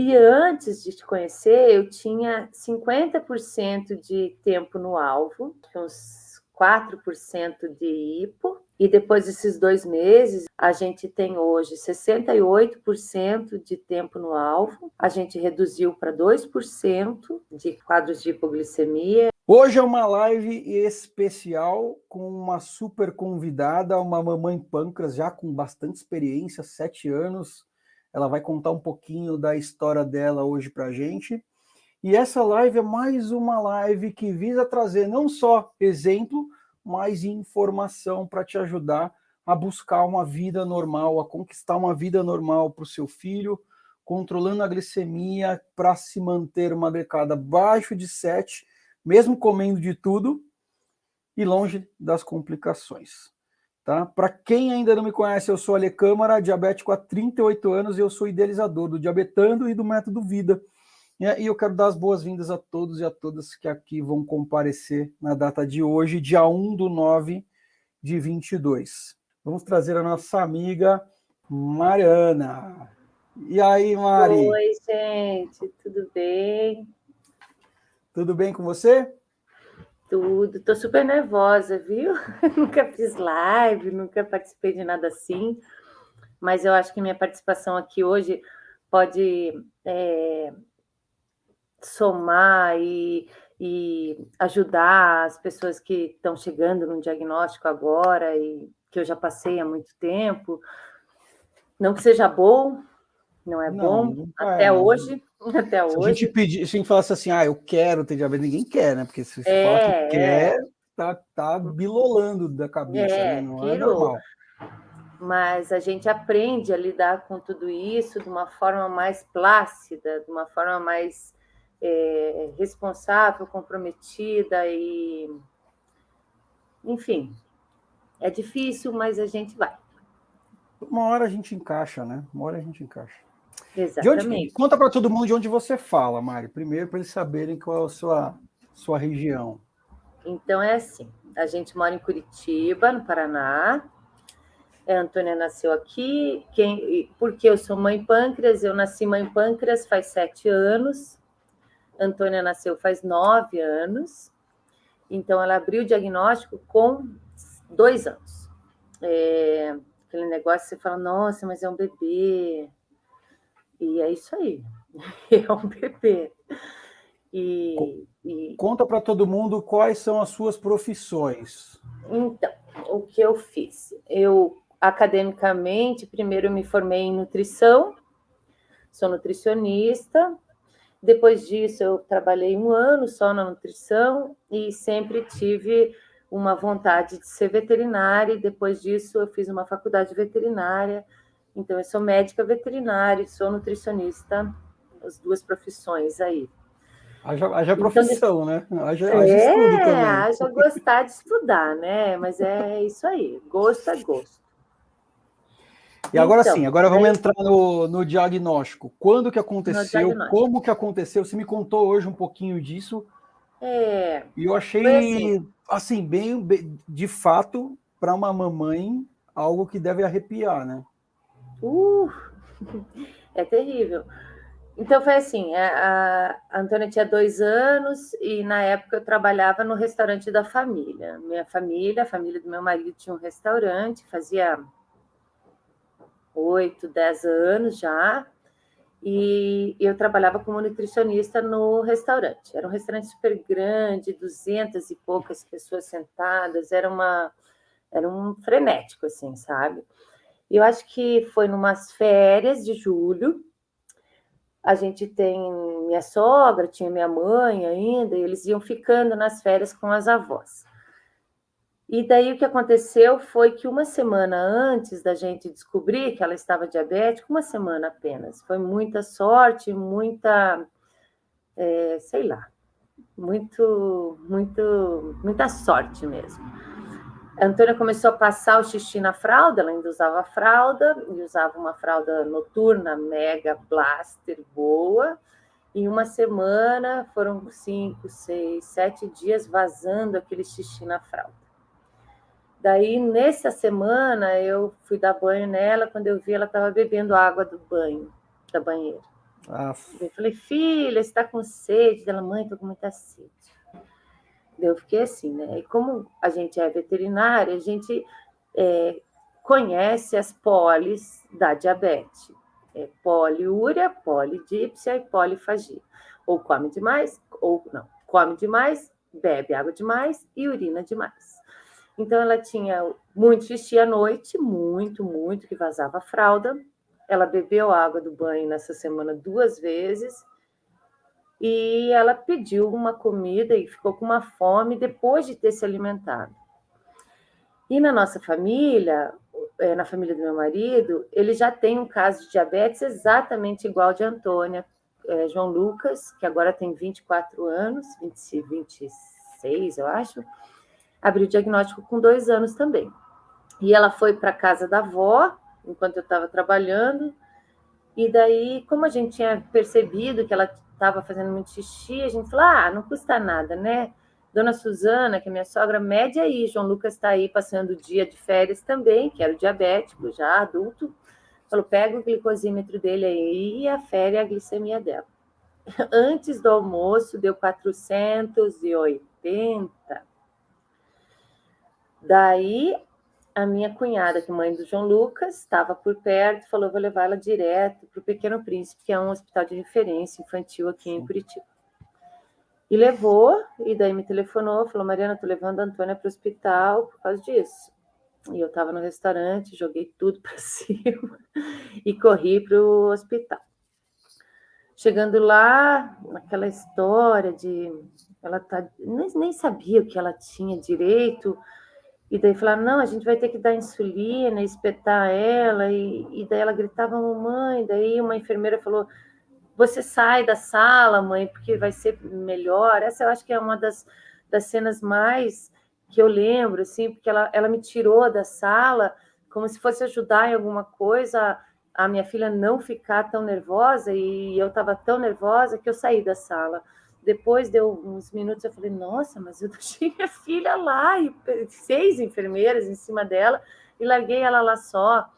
E antes de te conhecer, eu tinha 50% de tempo no alvo, uns 4% de hipo, e depois desses 2 meses, a gente tem hoje 68% de tempo no alvo, a gente reduziu para 2% de quadros de hipoglicemia. Hoje é uma live especial com uma super convidada, uma mamãe pâncreas já com bastante experiência, 7 anos. Ela vai contar um pouquinho da história dela hoje para a gente. E essa live é mais uma live que visa trazer não só exemplo, mas informação para te ajudar a buscar uma vida normal, a conquistar uma vida normal para o seu filho, controlando a glicemia para se manter uma glicada abaixo de 7, mesmo comendo de tudo e longe das complicações. Tá? Para quem ainda não me conhece, eu sou Ale Câmara, diabético há 38 anos e eu sou idealizador do Diabetando e do Método Vida. E eu quero dar as boas-vindas a todos e a todas que aqui vão comparecer na data de hoje, dia 1/9 de 22. Vamos trazer a nossa amiga Mariana. E aí, Mari? Oi, gente, tudo bem? Tudo bem com você? Tudo. Tô super nervosa, viu? Nunca fiz live, nunca participei de nada assim, mas eu acho que minha participação aqui hoje pode somar e ajudar as pessoas que estão chegando no diagnóstico agora e que eu já passei há muito tempo. Não que seja bom, não é Não, bom, nunca é, até né? hoje, até Se a gente hoje. pedir, se a gente falasse assim, eu quero ter diabetes, ninguém quer, né? Porque se você fala que É, quer, tá bilolando da cabeça, né? Não é pirou. normal. Mas a gente aprende a lidar com tudo isso de uma forma mais plácida, de uma forma mais responsável, comprometida e, enfim, é difícil, mas a gente vai. Uma hora a gente encaixa, né? Uma hora a gente encaixa. Exatamente. Conta para todo mundo de onde você fala, Mari. Primeiro, para eles saberem qual é a sua região. Então é assim, a gente mora em Curitiba, no Paraná. A Antônia nasceu aqui, porque eu sou mãe pâncreas, eu nasci mãe pâncreas faz 7 anos. A Antônia nasceu faz 9 anos. Então, ela abriu o diagnóstico com 2 anos. Aquele negócio que você fala, nossa, mas é um bebê. E é isso aí, é um bebê. Conta para todo mundo quais são as suas profissões. Então, o que eu fiz? Eu, academicamente, primeiro me formei em nutrição, sou nutricionista. Depois disso, eu trabalhei 1 ano só na nutrição e sempre tive uma vontade de ser veterinária. E depois disso, eu fiz uma faculdade veterinária. Então, eu sou médica veterinária e sou nutricionista, as 2 profissões aí. Haja Então, profissão, né? Haja estudo também. haja gostar de estudar, né? Mas é isso aí, gosto é gosto. E agora sim, Então, agora vamos entrar no diagnóstico. Quando que no aconteceu? diagnóstico. Como que aconteceu? Você me contou hoje um pouquinho disso. E eu Foi assim. achei, bem de fato, para uma mamãe, algo que deve arrepiar, né? É terrível. Então foi assim, a Antônia tinha 2 anos e na época eu trabalhava no restaurante da família. Minha família, a família do meu marido tinha um restaurante, fazia 8, 10 anos já, e eu trabalhava como nutricionista no restaurante. Era um restaurante super grande, 200 e poucas pessoas sentadas, era um frenético, assim, sabe? E eu acho que foi numas férias de julho. A gente tem minha sogra, tinha minha mãe ainda, e eles iam ficando nas férias com as avós. E daí o que aconteceu foi que 1 semana antes da gente descobrir que ela estava diabética, 1 semana apenas, foi muita sorte, muita, sei lá, muita sorte mesmo. A Antônia começou a passar o xixi na fralda, ela ainda usava fralda, e usava uma fralda noturna, mega blaster, boa. Em 1 semana, foram 5, 6, 7 dias vazando aquele xixi na fralda. Daí, nessa semana, eu fui dar banho nela, quando eu vi, ela estava bebendo água do banho, da banheira. Eu falei, filha, você está com sede? Ela, mãe, estou com muita sede. Eu fiquei assim, né? E como a gente é veterinária, a gente conhece as polis da diabetes. Poliúria, polidípsia e polifagia. Ou come demais, ou não. Come demais, bebe água demais e urina demais. Então, ela tinha muito xixi à noite, muito, muito, que vazava a fralda. Ela bebeu água do banho nessa semana 2 vezes. E ela pediu uma comida e ficou com uma fome depois de ter se alimentado. E na nossa família, na família do meu marido, ele já tem um caso de diabetes exatamente igual de Antônia. João Lucas, que agora tem 24 anos, 26, eu acho, abriu o diagnóstico com 2 anos também. E ela foi para a casa da avó, enquanto eu estava trabalhando, e daí, como a gente tinha percebido que ela estava fazendo muito xixi, a gente falou, não custa nada, né? Dona Suzana, que é minha sogra, mede aí, João Lucas está aí passando o dia de férias também, que era o diabético, já adulto, falou, pega o glicosímetro dele aí e afere a glicemia dela. Antes do almoço, deu 480. Daí, a minha cunhada, que é mãe do João Lucas, estava por perto, falou, vou levar ela direto para o Pequeno Príncipe, que é um hospital de referência infantil aqui em Curitiba. E levou, e daí me telefonou, falou, Mariana, estou levando a Antônia para o hospital por causa disso. E eu estava no restaurante, joguei tudo para cima e corri para o hospital. Chegando lá, aquela história de... Ela nem sabia o que ela tinha direito, e daí falaram, não, a gente vai ter que dar insulina, espetar ela, e daí ela gritava, mamãe, daí uma enfermeira falou, você sai da sala, mãe, porque vai ser melhor. Essa eu acho que é uma das cenas mais que eu lembro, assim, porque ela me tirou da sala como se fosse ajudar em alguma coisa a minha filha não ficar tão nervosa, e eu estava tão nervosa que eu saí da sala. Depois deu uns minutos, eu falei, nossa, mas eu deixei minha filha lá, e 6 enfermeiras em cima dela, e larguei ela lá só.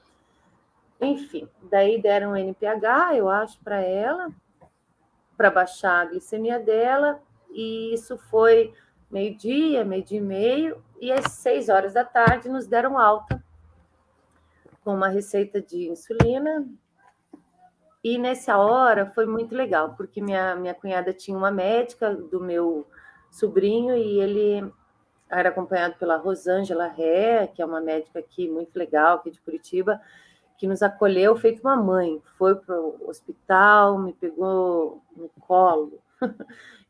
Enfim, daí deram um NPH, eu acho, para ela, para baixar a glicemia dela, e isso foi meio-dia, meio-dia e meio, e às 6 horas da tarde nos deram alta, com uma receita de insulina, e nessa hora foi muito legal, porque minha cunhada tinha uma médica do meu sobrinho, e ele era acompanhado pela Rosângela Ré, que é uma médica aqui muito legal, aqui de Curitiba, que nos acolheu feito uma mãe, foi para o hospital, me pegou no colo,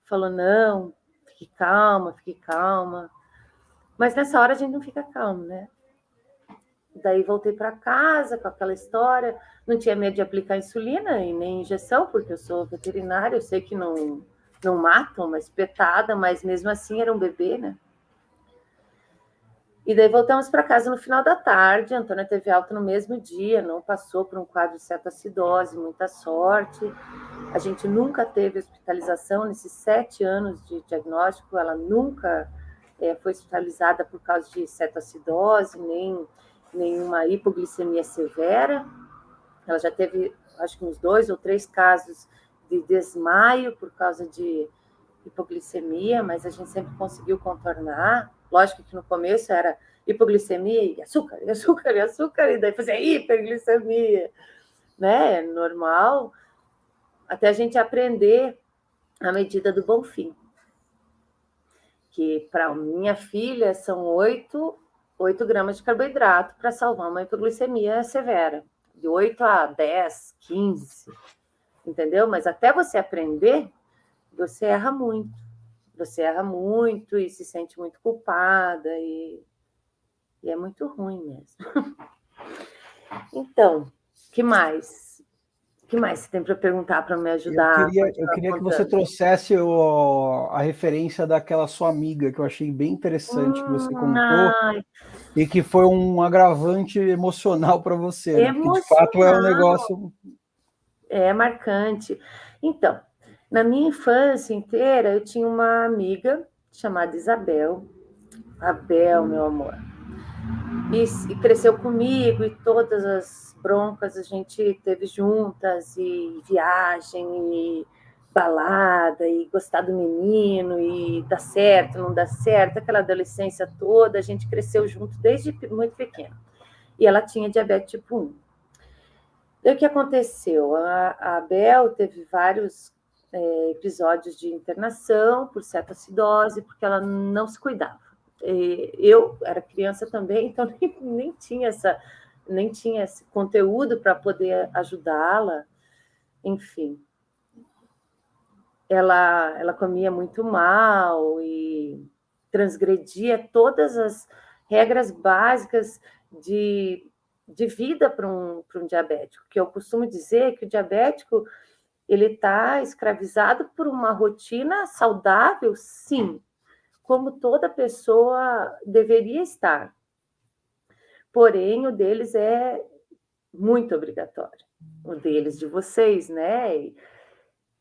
falou, não, fique calma. Mas nessa hora a gente não fica calmo, né? Daí voltei para casa com aquela história, não tinha medo de aplicar insulina e nem injeção, porque eu sou veterinária, eu sei que não matam uma espetada, mas mesmo assim era um bebê, né? E daí voltamos para casa no final da tarde, a Antônia teve alta no mesmo dia, não passou por um quadro de cetoacidose, muita sorte. A gente nunca teve hospitalização nesses 7 anos de diagnóstico, ela nunca foi hospitalizada por causa de cetoacidose, nem nenhuma hipoglicemia severa. Ela já teve, acho que uns 2 ou 3 casos de desmaio por causa de hipoglicemia, mas a gente sempre conseguiu contornar. Lógico que no começo era hipoglicemia e açúcar, e daí fazia hiperglicemia, né? Normal, até a gente aprender a medida do Bonfim, que para minha filha são 8 gramas de carboidrato para salvar uma hipoglicemia severa, de 8 a 10, 15, entendeu? Mas até você aprender, você erra muito. Você erra muito e se sente muito culpada, e é muito ruim mesmo. Então, que mais? O que mais você tem para perguntar para me ajudar? Eu queria que você trouxesse a referência daquela sua amiga, que eu achei bem interessante, que você contou, e que foi um agravante emocional para você, né? Porque de fato é um negócio... É marcante. Então, na minha infância inteira, eu tinha uma amiga chamada Isabel. Abel, meu amor. e cresceu comigo, e todas as broncas a gente teve juntas, e viagem, e balada, e gostar do menino, e dá certo, não dá certo, aquela adolescência toda, a gente cresceu junto desde muito pequeno. E ela tinha diabetes tipo 1. Daí o que aconteceu? A Bel teve vários episódios de internação por cetoacidose, porque ela não se cuidava. Eu era criança também, então nem tinha esse conteúdo para poder ajudá-la. Enfim, ela comia muito mal e transgredia todas as regras básicas de vida para um diabético, que eu costumo dizer que o diabético ele está escravizado por uma rotina saudável, sim, como toda pessoa deveria estar. Porém, o deles é muito obrigatório, o deles, de vocês, né?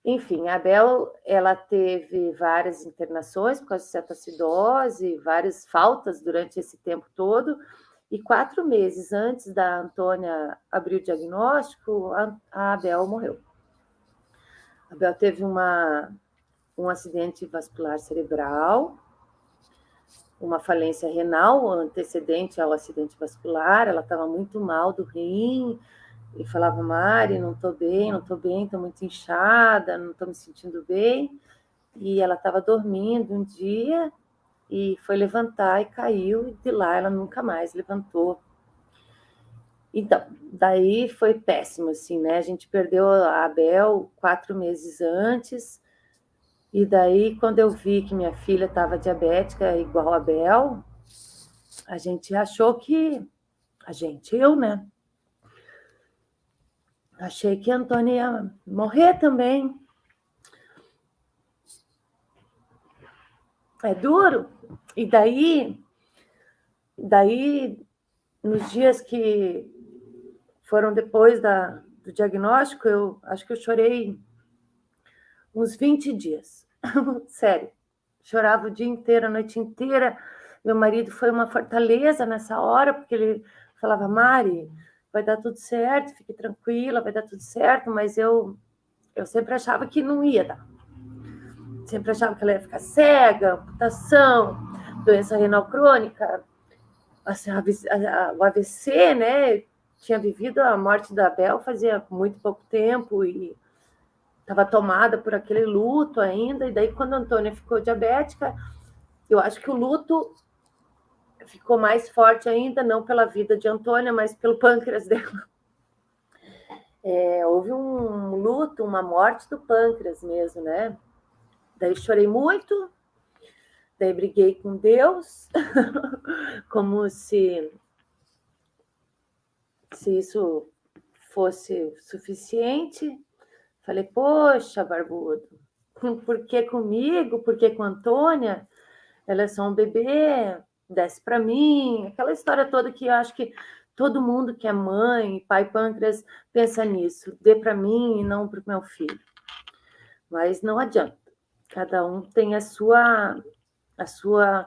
Enfim, a Bel, ela teve várias internações por causa de cetoacidose, várias faltas durante esse tempo todo, e 4 meses antes da Antônia abrir o diagnóstico, a Bel morreu. A Bel teve um acidente vascular cerebral, uma falência renal antecedente ao acidente vascular, ela estava muito mal do rim, e falava, Mari, não estou bem, estou muito inchada, não estou me sentindo bem. E ela estava dormindo um dia e foi levantar e caiu, e de lá ela nunca mais levantou. Então, daí foi péssimo, assim, né? A gente perdeu a Abel 4 meses antes, e daí, quando eu vi que minha filha estava diabética igual a Abel, a gente achou que... eu, né? Achei que a Antônia ia morrer também. É duro. E daí nos dias que foram depois do diagnóstico, eu acho que eu chorei uns 20 dias. Sério. Chorava o dia inteiro, a noite inteira. Meu marido foi uma fortaleza nessa hora, porque ele falava, Mari, vai dar tudo certo, fique tranquila, vai dar tudo certo, mas eu sempre achava que não ia dar. Sempre achava que ela ia ficar cega, amputação, doença renal crônica, assim, o AVC, né? Tinha vivido a morte da Bel fazia muito pouco tempo e estava tomada por aquele luto ainda. E daí, quando a Antônia ficou diabética, eu acho que o luto ficou mais forte ainda, não pela vida de Antônia, mas pelo pâncreas dela. Houve um luto, uma morte do pâncreas mesmo, né? Daí chorei muito, daí briguei com Deus, como se isso fosse suficiente. Falei, poxa, barbudo, por que comigo? Por que com a Antônia? Ela é só um bebê, desce para mim. Aquela história toda que eu acho que todo mundo que é mãe, pai pâncreas, pensa nisso. Dê para mim e não para o meu filho. Mas não adianta. Cada um tem a sua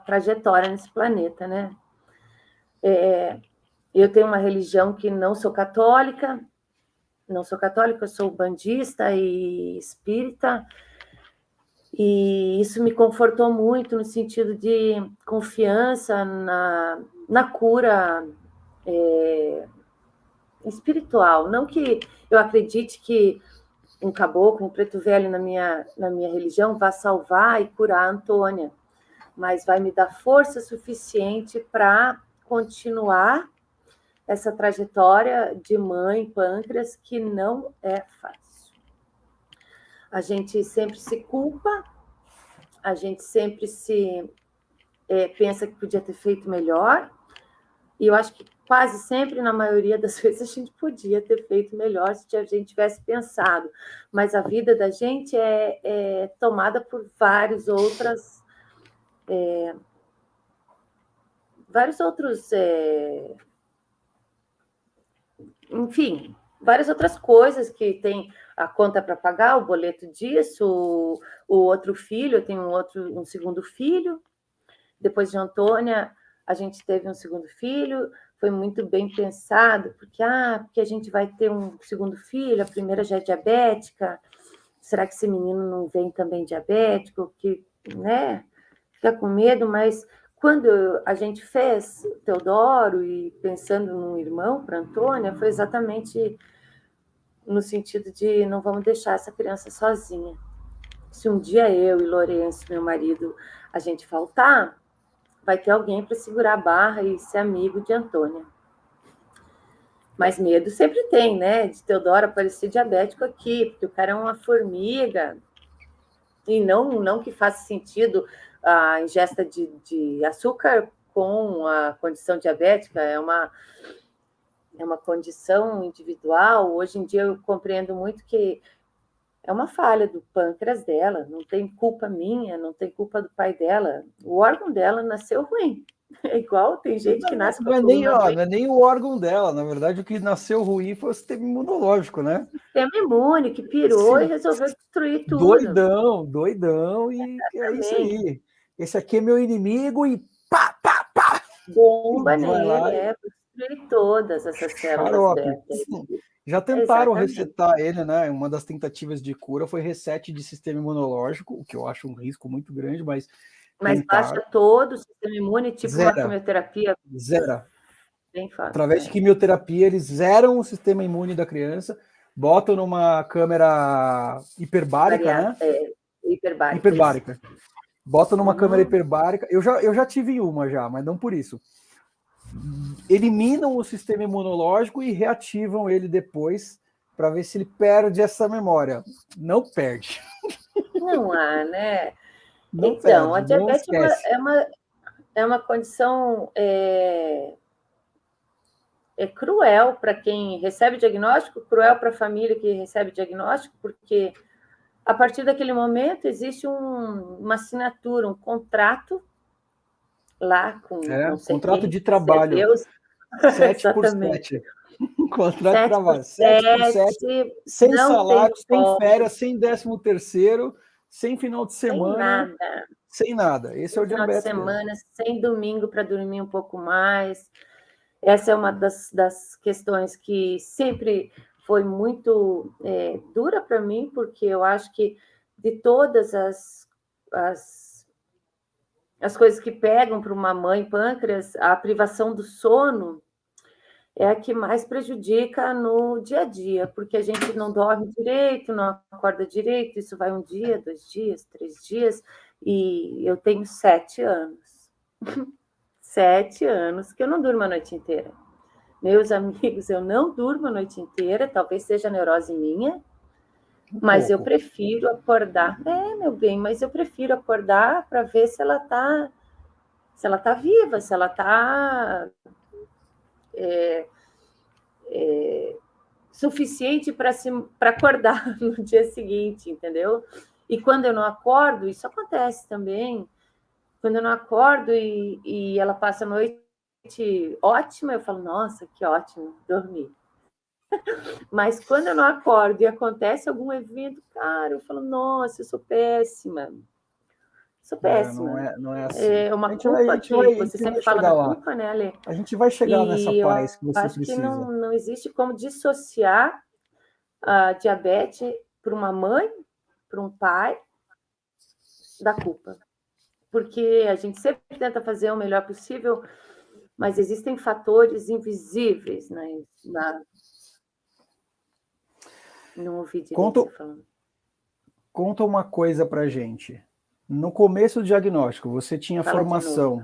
trajetória nesse planeta, né? Eu tenho uma religião que não sou católica, eu sou bandista e espírita, e isso me confortou muito no sentido de confiança na cura espiritual. Não que eu acredite que um caboclo, um preto velho na minha religião vá salvar e curar a Antônia, mas vai me dar força suficiente para continuar essa trajetória de mãe pâncreas, que não é fácil. A gente sempre se culpa, a gente sempre pensa que podia ter feito melhor, e eu acho que quase sempre, na maioria das vezes, a gente podia ter feito melhor se a gente tivesse pensado, mas a vida da gente é tomada por vários outros enfim, várias outras coisas, que tem a conta para pagar, o boleto disso, o outro filho, eu tenho um segundo filho, depois de Antônia, a gente teve um segundo filho, foi muito bem pensado, porque a gente vai ter um segundo filho, a primeira já é diabética, será que esse menino não vem também diabético? Que, né? Fica com medo, mas quando a gente fez Teodoro e pensando num irmão para Antônia, foi exatamente no sentido de não vamos deixar essa criança sozinha. Se um dia eu e Lourenço, meu marido, a gente faltar, vai ter alguém para segurar a barra e ser amigo de Antônia. Mas medo sempre tem, né? De Teodoro aparecer diabético aqui, porque o cara é uma formiga. E não que faça sentido a ingesta de açúcar com a condição diabética, é uma condição individual. Hoje em dia eu compreendo muito que é uma falha do pâncreas dela, não tem culpa minha, não tem culpa do pai dela. O órgão dela nasceu ruim. É igual, tem gente que nasce com a coluna ruim. Não é nem o órgão dela, na verdade, o que nasceu ruim foi o sistema imunológico, né? O sistema imune que pirou e resolveu destruir tudo. Doidão, e é isso aí. Esse aqui é meu inimigo e pá, pá, pá! Bomba Vai lá nele, para destruir todas essas células dela. Já tentaram resetar ele, né? Uma das tentativas de cura foi reset de sistema imunológico, o que eu acho um risco muito grande, mas baixa todo o sistema imune, tipo uma Zera. quimioterapia. Zera. Bem fácil. Através de quimioterapia, eles zeram o sistema imune da criança, botam numa câmera hiperbárica, né? Hiperbárica. Botam numa câmera hiperbárica. Eu já tive uma já, mas não por isso. Eliminam o sistema imunológico e reativam ele depois para ver se ele perde essa memória. Não perde. Não há, né? Não então, perde, a diabetes é uma condição cruel para quem recebe diagnóstico, cruel para a família que recebe diagnóstico, porque a partir daquele momento existe uma assinatura, um contrato lá com não sei contrato quem, de trabalho. Deus. 7 por 7. Contrato de trabalho. 7 por 7, sem salário, sem férias, sem 13º, sem final de semana. Sem nada. Esse é o diabetes. Sem final de semana, sem domingo para dormir um pouco mais. Essa é uma das questões que sempre foi muito dura para mim, porque eu acho que de todas as coisas que pegam para uma mãe pâncreas, a privação do sono é a que mais prejudica no dia a dia, porque a gente não dorme direito, não acorda direito, isso vai 1 dia, 2 dias, 3 dias, e eu tenho 7 anos. 7 anos que eu não durmo a noite inteira. Meus amigos, eu não durmo a noite inteira, talvez seja neurose minha, mas eu prefiro acordar. Meu bem, mas eu prefiro acordar para ver se ela tá viva, se ela tá suficiente para acordar no dia seguinte, entendeu? E quando eu não acordo, isso acontece também. Quando eu não acordo e ela passa a noite ótima, eu falo, nossa, que ótimo, dormi. Mas quando eu não acordo e acontece algum evento, cara, eu falo, nossa, eu sou péssima. Sou péssima. Não é assim. É uma culpa que você sempre fala da culpa, né, Ale? A gente vai chegar nessa paz que você acho precisa. Que não existe como dissociar a diabetes para uma mãe, para um pai, da culpa. Porque a gente sempre tenta fazer o melhor possível, mas existem fatores invisíveis, né? Não ouvi direito você falando. Conta uma coisa pra gente. No começo do diagnóstico, você tinha formação.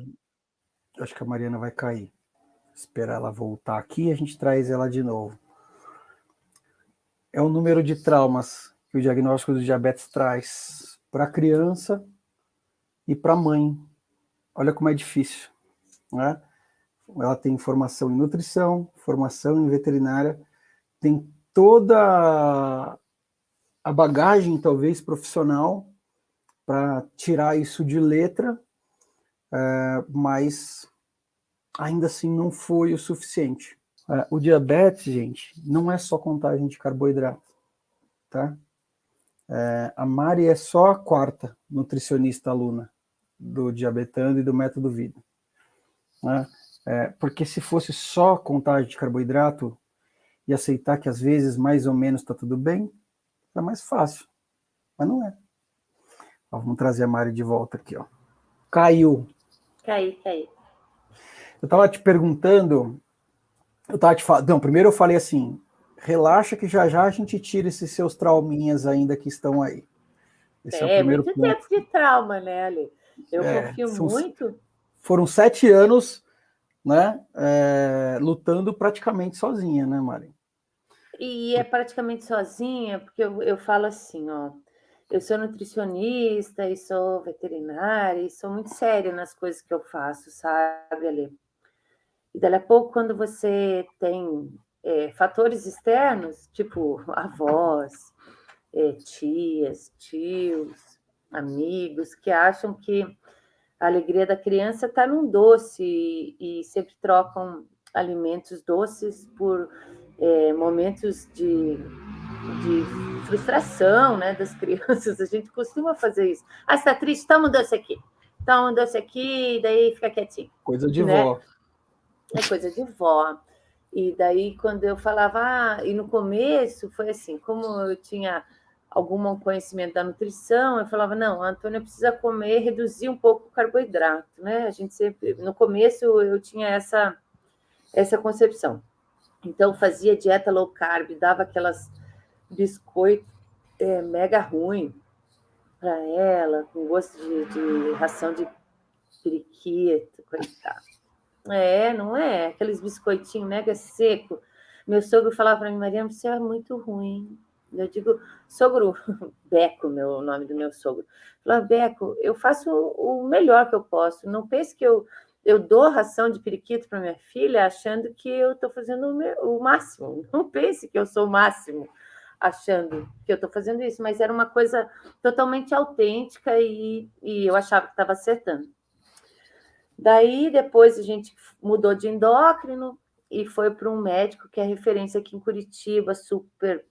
Acho que a Mariana vai cair. Esperar ela voltar aqui e a gente traz ela de novo. É o número de traumas que o diagnóstico do diabetes traz para a criança e para a mãe. Olha como é difícil, né? Ela tem formação em nutrição, formação em veterinária, tem toda a bagagem, talvez, profissional para tirar isso de letra, mas ainda assim não foi o suficiente. O diabetes, gente, não é só contagem de carboidrato, tá? A Mari é só a 4ª nutricionista aluna do Diabetando e do Método Vida, né? Porque se fosse só contagem de carboidrato e aceitar que às vezes mais ou menos está tudo bem, é mais fácil. Mas não é. Ó, vamos trazer a Mari de volta aqui, ó. Caiu. Caí. Eu estava te perguntando, eu estava te falando, não, primeiro eu falei assim, relaxa que já já a gente tira esses seus trauminhas ainda que estão aí. Esse é o primeiro Muito ponto. tempo de trauma, né, Ali? Eu confio muito. Foram 7 anos, né, lutando praticamente sozinha, né, Mari? E é praticamente sozinha, porque eu falo assim, ó, eu sou nutricionista e sou veterinária e sou muito séria nas coisas que eu faço, sabe, Ale? E daí a pouco, quando você tem fatores externos, tipo avós, tias, tios, amigos, que acham que a alegria da criança está num doce e sempre trocam alimentos doces por momentos de frustração, né, das crianças. A gente costuma fazer isso. Ah, está triste? Toma um doce aqui. Toma um doce aqui e daí fica quietinho. Coisa de Né? vó. É coisa de vó. E daí, quando eu falava, e no começo foi assim, como eu tinha algum conhecimento da nutrição, eu falava, não, a Antônia precisa comer, reduzir um pouco o carboidrato, né? A gente sempre, no começo eu tinha essa concepção. Então, fazia dieta low carb, dava aquelas biscoitos mega ruim para ela, com gosto de ração de periquito, coitado. Não é? Aqueles biscoitinhos mega seco. Meu sogro falava para mim, Mariana, você é muito ruim. Eu digo, sogro, Beco, o nome do meu sogro. Falava, Beco, eu faço o melhor que eu posso. Não pense que eu dou ração de periquito para minha filha achando que eu estou fazendo o máximo. Não pense que eu sou o máximo achando que eu estou fazendo isso, mas era uma coisa totalmente autêntica e eu achava que estava acertando. Daí, depois, a gente mudou de endócrino e foi para um médico que é referência aqui em Curitiba, super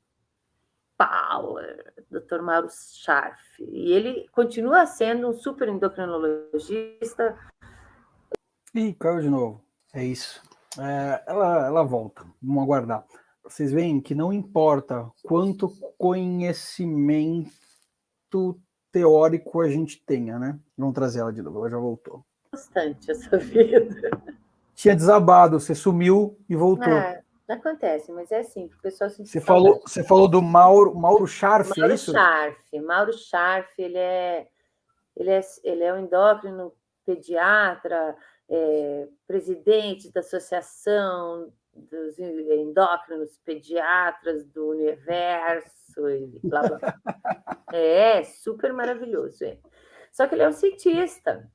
power, Dr. Mauro Scharf. E ele continua sendo um super endocrinologista. Ih, caiu de novo. É isso. Ela volta. Vamos aguardar. Vocês veem que não importa quanto conhecimento teórico a gente tenha, né? Vamos trazer ela de novo, ela já voltou. Bastante essa vida. Tinha desabado, você sumiu e voltou. Acontece, mas é assim, o pessoal sente saudade. Você falou do Mauro Scharf, é isso? Mauro Scharf, ele é um endócrino pediatra, presidente da Associação dos Endócrinos Pediatras do Universo, e blá, blá, blá. É super maravilhoso. Só que ele é um cientista,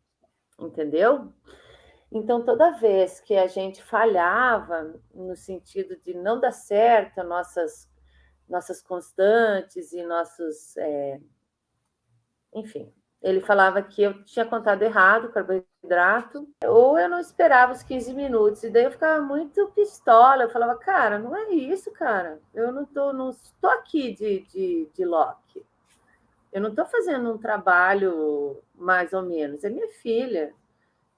entendeu? Então, toda vez que a gente falhava no sentido de não dar certo nossas constantes e nossos... enfim, ele falava que eu tinha contado errado o carboidrato, ou eu não esperava os 15 minutos, e daí eu ficava muito pistola, eu falava, cara, não é isso, cara, eu não estou aqui de Loki, eu não estou fazendo um trabalho mais ou menos, é minha filha,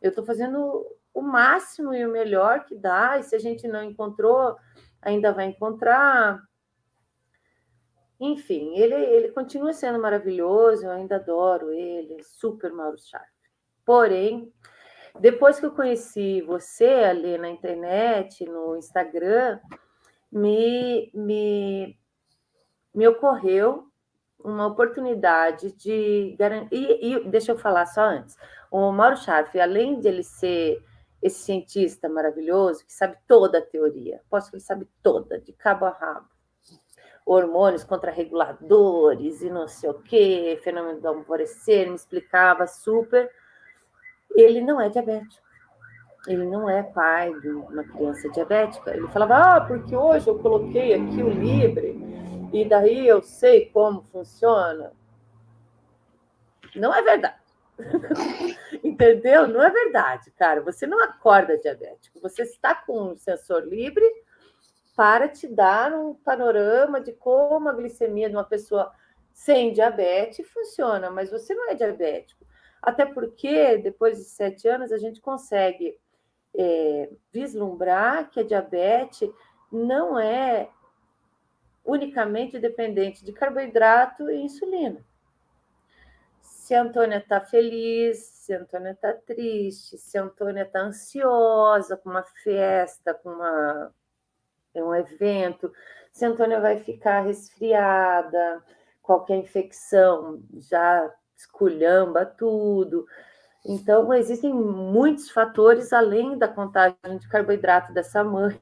eu estou fazendo o máximo e o melhor que dá, e se a gente não encontrou, ainda vai encontrar. Enfim, ele continua sendo maravilhoso, eu ainda adoro ele, super Mauro Sharp. Porém, depois que eu conheci você ali na internet, no Instagram, me ocorreu uma oportunidade de garantir. E deixa eu falar só antes: o Mauro Sharp, além de ele ser esse cientista maravilhoso, que sabe toda a teoria, posso que ele sabe toda, de cabo a rabo, hormônios contrarreguladores e não sei o quê, fenômeno do alvorecer, me explicava super. Ele não é diabético. Ele não é pai de uma criança diabética. Ele falava, porque hoje eu coloquei aqui o Libre e daí eu sei como funciona. Não é verdade. Entendeu? Não é verdade, cara. Você não acorda diabético. Você está com um sensor Libre para te dar um panorama de como a glicemia de uma pessoa sem diabetes funciona, mas você não é diabético. Até porque, depois de 7 anos, a gente consegue vislumbrar que a diabetes não é unicamente dependente de carboidrato e insulina. Se a Antônia está feliz, se a Antônia está triste, se a Antônia está ansiosa com uma festa, com um evento, se a Antônia vai ficar resfriada, qualquer infecção já esculhamba tudo. Então, existem muitos fatores além da contagem de carboidrato dessa mãe,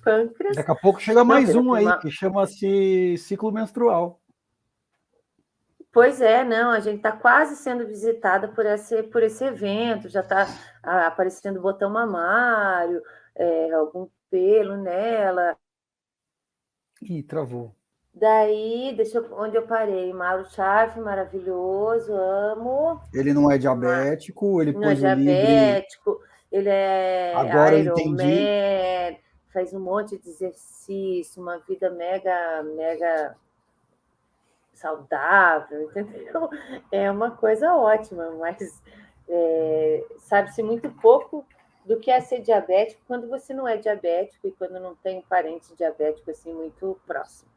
pâncreas. Daqui a pouco chega mais um aí, que chama-se ciclo menstrual. Pois é, não, a gente está quase sendo visitada por esse evento, já está aparecendo botão mamário, algum pelo nela. Ih, travou. Daí, onde eu parei? Mauro Scharf, maravilhoso, amo. Ele não é diabético, ele não é pôs o Libre... diabético, ele é Agora eu entendi. Ironman, faz um monte de exercício, uma vida mega saudável, entendeu? É uma coisa ótima, mas sabe-se muito pouco do que é ser diabético quando você não é diabético e quando não tem parente diabético assim muito próximo.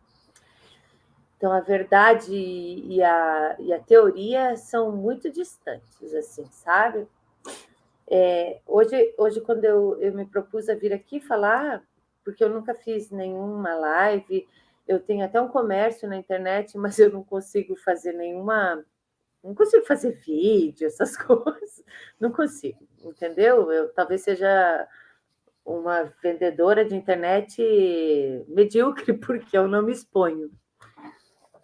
Então, a verdade e a teoria são muito distantes, assim, sabe? Hoje, quando eu me propus a vir aqui falar, porque eu nunca fiz nenhuma live, eu tenho até um comércio na internet, mas eu não consigo fazer não consigo fazer vídeo, essas coisas, não consigo, entendeu? Eu talvez seja uma vendedora de internet medíocre, porque eu não me exponho.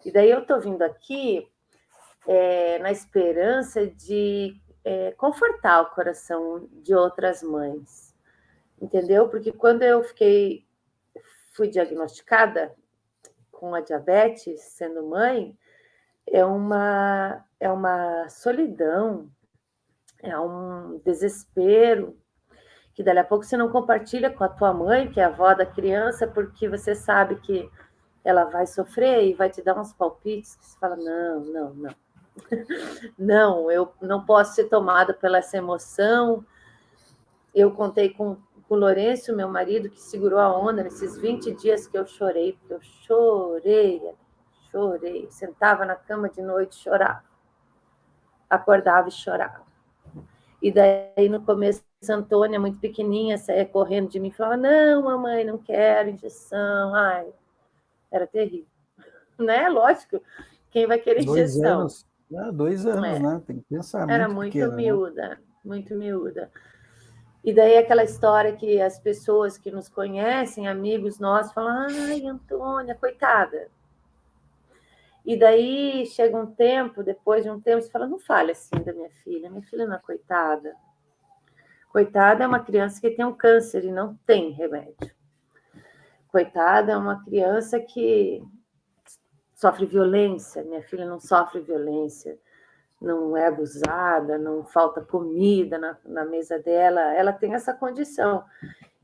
E daí eu estou vindo aqui na esperança de confortar o coração de outras mães, entendeu? Porque quando eu fui diagnosticada com a diabetes, sendo mãe, é uma solidão, é um desespero, que dali a pouco você não compartilha com a tua mãe, que é a avó da criança, porque você sabe que ela vai sofrer e vai te dar uns palpites que você fala, não. Não, eu não posso ser tomada pela essa emoção. Eu contei com o Lourenço, meu marido, que segurou a onda nesses 20 dias que eu chorei, porque eu chorei. Sentava na cama de noite, chorava. Acordava e chorava. E daí, no começo, a Antônia, muito pequenininha, saía correndo de mim e falava, não, mamãe, não quero injeção. Ai, era terrível. Né? Lógico, quem vai querer injeção? 2 anos, né? Tem que pensar, Era muito muito pequena, miúda, né? muito miúda. E daí aquela história que as pessoas que nos conhecem, amigos nossos, falam, ai, Antônia, coitada. E daí chega um tempo, depois de um tempo, você fala, não fale assim da minha filha não é coitada. Coitada é uma criança que tem um câncer e não tem remédio. Coitada é uma criança que sofre violência, minha filha não sofre violência, não é abusada, não falta comida na mesa dela, ela tem essa condição.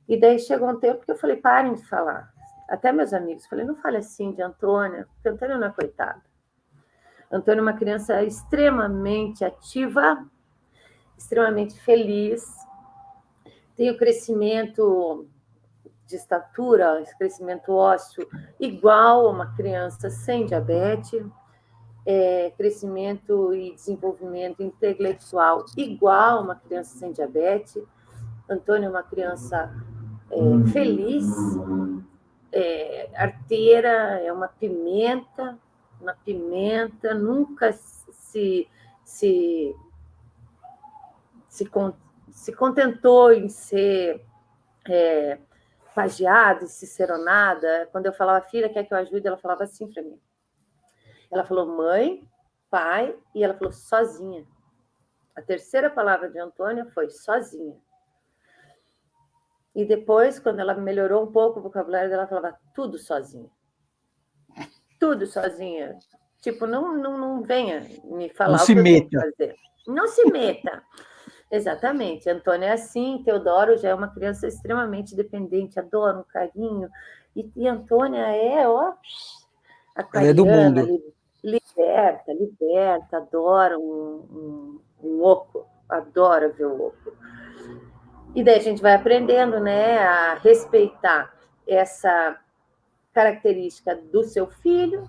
E daí chegou um tempo que eu falei, parem de falar. Até meus amigos, falei, não fale assim de Antônia, porque Antônia não é coitada. Antônia é uma criança extremamente ativa, extremamente feliz, tem o crescimento de estatura, esse crescimento ósseo, igual a uma criança sem diabetes, crescimento e desenvolvimento intelectual igual a uma criança sem diabetes. Antônia é uma criança feliz, arteira, é uma pimenta, nunca se contentou em ser pagiada e ciceronada. Quando eu falava, filha, quer que eu ajude? Ela falava assim para mim. Ela falou mãe, pai, e ela falou sozinha. A terceira palavra de Antônia foi sozinha. E depois, quando ela melhorou um pouco o vocabulário dela, ela falava tudo sozinha. Tudo sozinha. Tipo, não venha me falar o que eu tenho que fazer. Não se meta. Exatamente. Antônia é assim, Teodoro já é uma criança extremamente dependente, adora um carinho. E Antônia aquariana, ela é do mundo. Liberta, adora um oco, adora ver o oco. E daí a gente vai aprendendo, né, a respeitar essa característica do seu filho,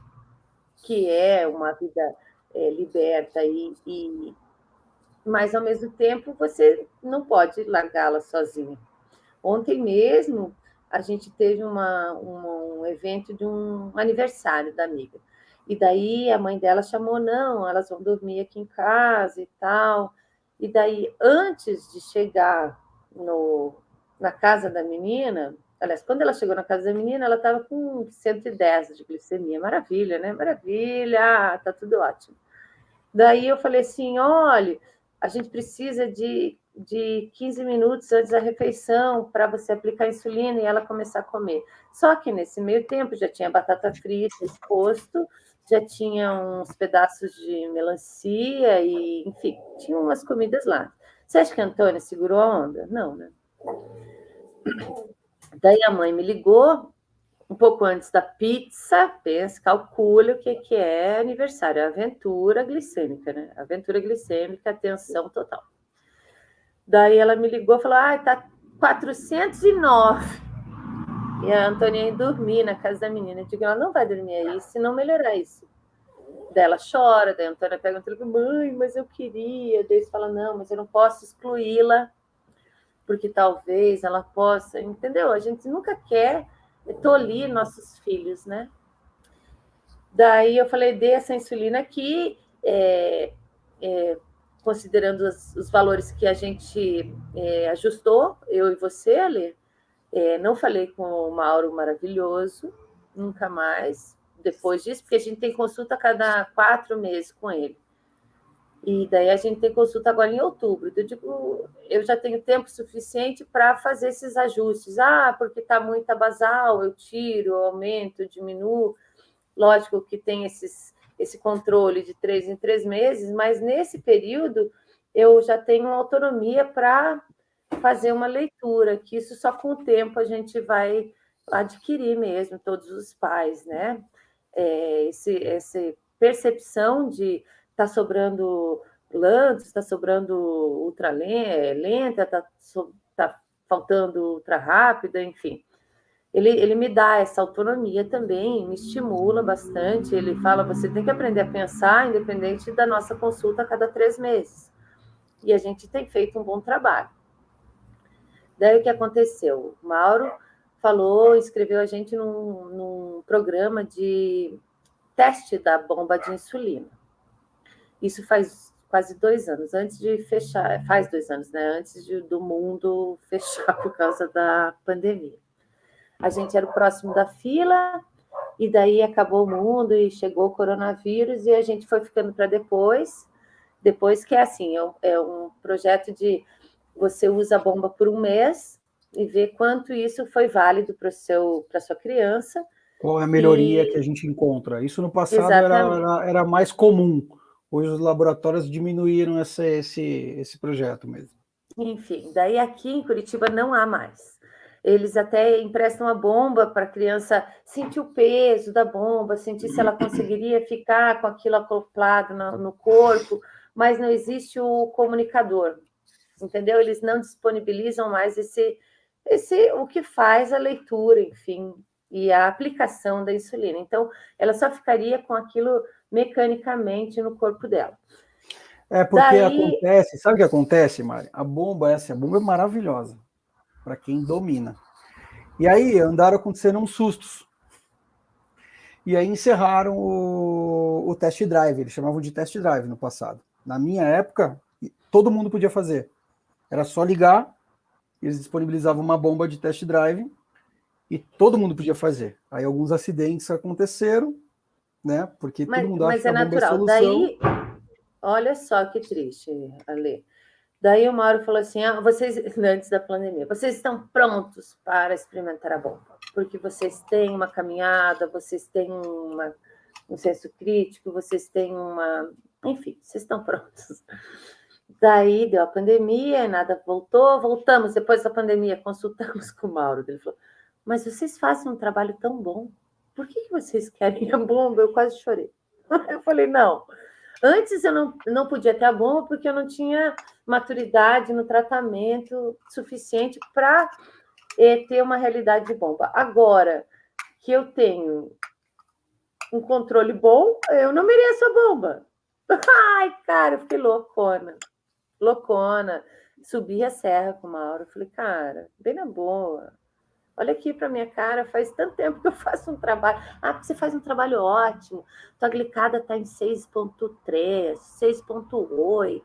que é uma vida liberta mas ao mesmo tempo você não pode largá-la sozinha. Ontem mesmo a gente teve um evento de um aniversário da amiga. E daí a mãe dela chamou, não, elas vão dormir aqui em casa e tal. E daí, antes de chegar na casa da menina, aliás, quando ela chegou na casa da menina, ela estava com 110 de glicemia. Maravilha, né? Maravilha, tá tudo ótimo. Daí eu falei assim: olha, a gente precisa de 15 minutos antes da refeição para você aplicar a insulina e ela começar a comer. Só que nesse meio tempo já tinha batata frita exposto, já tinha uns pedaços de melancia e, enfim, tinha umas comidas lá. Você acha que a Antônia segurou a onda? Não, né? Daí a mãe me ligou um pouco antes da pizza, pensa, calcula o que é aniversário, a aventura glicêmica, né? Aventura glicêmica, atenção total. Daí ela me ligou e falou: tá 409. E a Antoninha ia dormir na casa da menina. Eu digo: ela não vai dormir aí se não melhorar isso. Daí ela chora, daí a Antônia pega um telefone: mãe, mas eu queria. Daí você fala: não, mas eu não posso excluí-la, porque talvez ela possa, entendeu? A gente nunca quer tolir nossos filhos, né? Daí eu falei, dê essa insulina aqui, considerando os valores que a gente ajustou, eu e você, Ale. Não falei com o Mauro maravilhoso, nunca mais, depois disso, porque a gente tem consulta a cada 4 meses com ele. E daí a gente tem consulta agora em outubro. Eu digo, eu já tenho tempo suficiente para fazer esses ajustes. Porque está muita basal, eu tiro, eu aumento, eu diminuo. Lógico que tem esse controle de 3 em 3 meses, mas nesse período eu já tenho autonomia para fazer uma leitura, que isso só com o tempo a gente vai adquirir mesmo, todos os pais, né? Essa percepção de tá sobrando lantos, está sobrando ultra lenta, tá faltando ultra rápida, enfim. Ele me dá essa autonomia também, me estimula bastante. Ele fala: você tem que aprender a pensar, independente da nossa consulta a cada 3 meses. E a gente tem feito um bom trabalho. Daí o que aconteceu? O Mauro falou, inscreveu a gente num programa de teste da bomba de insulina. Isso faz quase 2 anos, antes de fechar, faz 2 anos, né? Antes do mundo fechar por causa da pandemia. A gente era o próximo da fila, e daí acabou o mundo e chegou o coronavírus, e a gente foi ficando para depois que é assim, é um projeto de você usa a bomba por 1 mês e vê quanto isso foi válido para sua criança. Qual é a melhoria que a gente encontra? Isso no passado era mais comum. Hoje os laboratórios diminuíram esse projeto mesmo. Enfim, daí aqui em Curitiba não há mais. Eles até emprestam a bomba para a criança sentir o peso da bomba, sentir se ela conseguiria ficar com aquilo acoplado no corpo, mas não existe o comunicador, entendeu? Eles não disponibilizam mais o que faz a leitura, enfim, e a aplicação da insulina. Então, ela só ficaria com aquilo mecanicamente no corpo dela. Porque acontece, sabe o que acontece, Mari? A bomba é maravilhosa para quem domina. E aí andaram acontecendo uns sustos. E aí encerraram o test drive, eles chamavam de test drive no passado. Na minha época, todo mundo podia fazer. Era só ligar, eles disponibilizavam uma bomba de test drive e todo mundo podia fazer. Aí alguns acidentes aconteceram, né? Porque todo mundo acha que a bomba é a solução. Daí, olha só que triste, Ale. Daí o Mauro falou assim, vocês, antes da pandemia, vocês estão prontos para experimentar a bomba, porque vocês têm uma caminhada, vocês têm um senso crítico, vocês têm enfim, vocês estão prontos. Daí deu a pandemia, nada voltamos depois da pandemia, consultamos com o Mauro, ele falou, mas vocês fazem um trabalho tão bom, por que vocês querem a bomba? Eu quase chorei. Eu falei, não, antes eu não podia ter a bomba porque eu não tinha maturidade no tratamento suficiente para ter uma realidade de bomba. Agora que eu tenho um controle bom, eu não mereço a bomba. Ai, cara, eu fiquei loucona. Subi a serra com o Mauro. Falei, cara, bem na boa. Olha aqui para minha cara, faz tanto tempo que eu faço um trabalho. Ah, você faz um trabalho ótimo. Tua glicada está em 6,3, 6,8.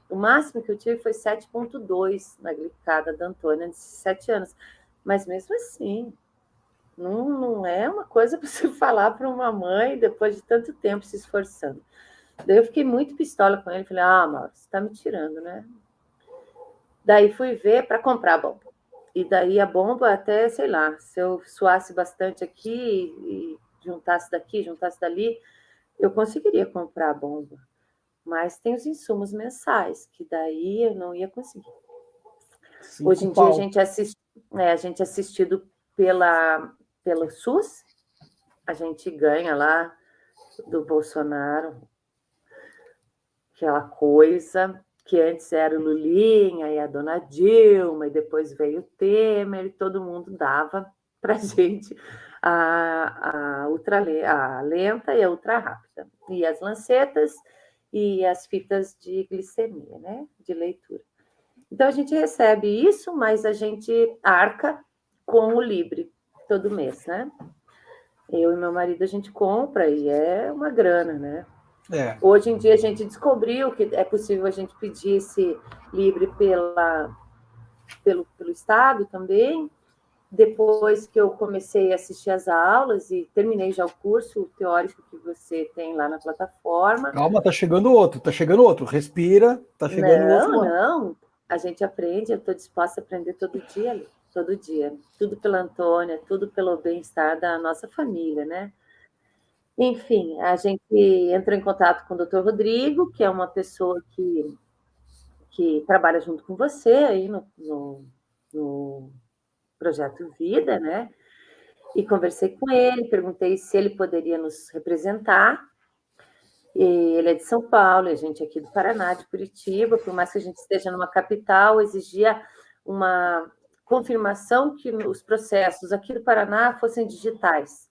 O máximo que eu tive foi 7,2 na glicada da Antônia, de 7 anos. Mas mesmo assim, não é uma coisa para você falar para uma mãe depois de tanto tempo se esforçando. Daí eu fiquei muito pistola com ele. Falei, Mauro, você está me tirando, né? Daí fui ver para comprar a bomba. E daí a bomba até, sei lá, se eu suasse bastante aqui e juntasse daqui, juntasse dali, eu conseguiria comprar a bomba. Mas tem os insumos mensais, que daí eu não ia conseguir. Hoje em dia a gente é assistido pelo SUS, a gente ganha lá do Bolsonaro aquela coisa que antes era o Lulinha e a dona Dilma, e depois veio o Temer, e todo mundo dava para a gente a lenta e a ultra rápida, e as lancetas e as fitas de glicemia, né, de leitura. Então, a gente recebe isso, mas a gente arca com o Libre todo mês, né? Eu e meu marido, a gente compra e é uma grana, né? É. Hoje em dia a gente descobriu que é possível a gente pedir esse Libre pelo Estado também. Depois que eu comecei a assistir as aulas e terminei já o curso teórico que você tem lá na plataforma. Calma, tá chegando outro. Respira, tá chegando outro. Não, a gente aprende, eu estou disposta a aprender todo dia, todo dia. Tudo pela Antônia, tudo pelo bem-estar da nossa família, né? Enfim, a gente entrou em contato com o Dr. Rodrigo, que é uma pessoa que trabalha junto com você aí no Projeto Vida, né? E conversei com ele, perguntei se ele poderia nos representar. E ele é de São Paulo, a gente é aqui do Paraná, de Curitiba, por mais que a gente esteja numa capital, exigia uma confirmação que os processos aqui do Paraná fossem digitais.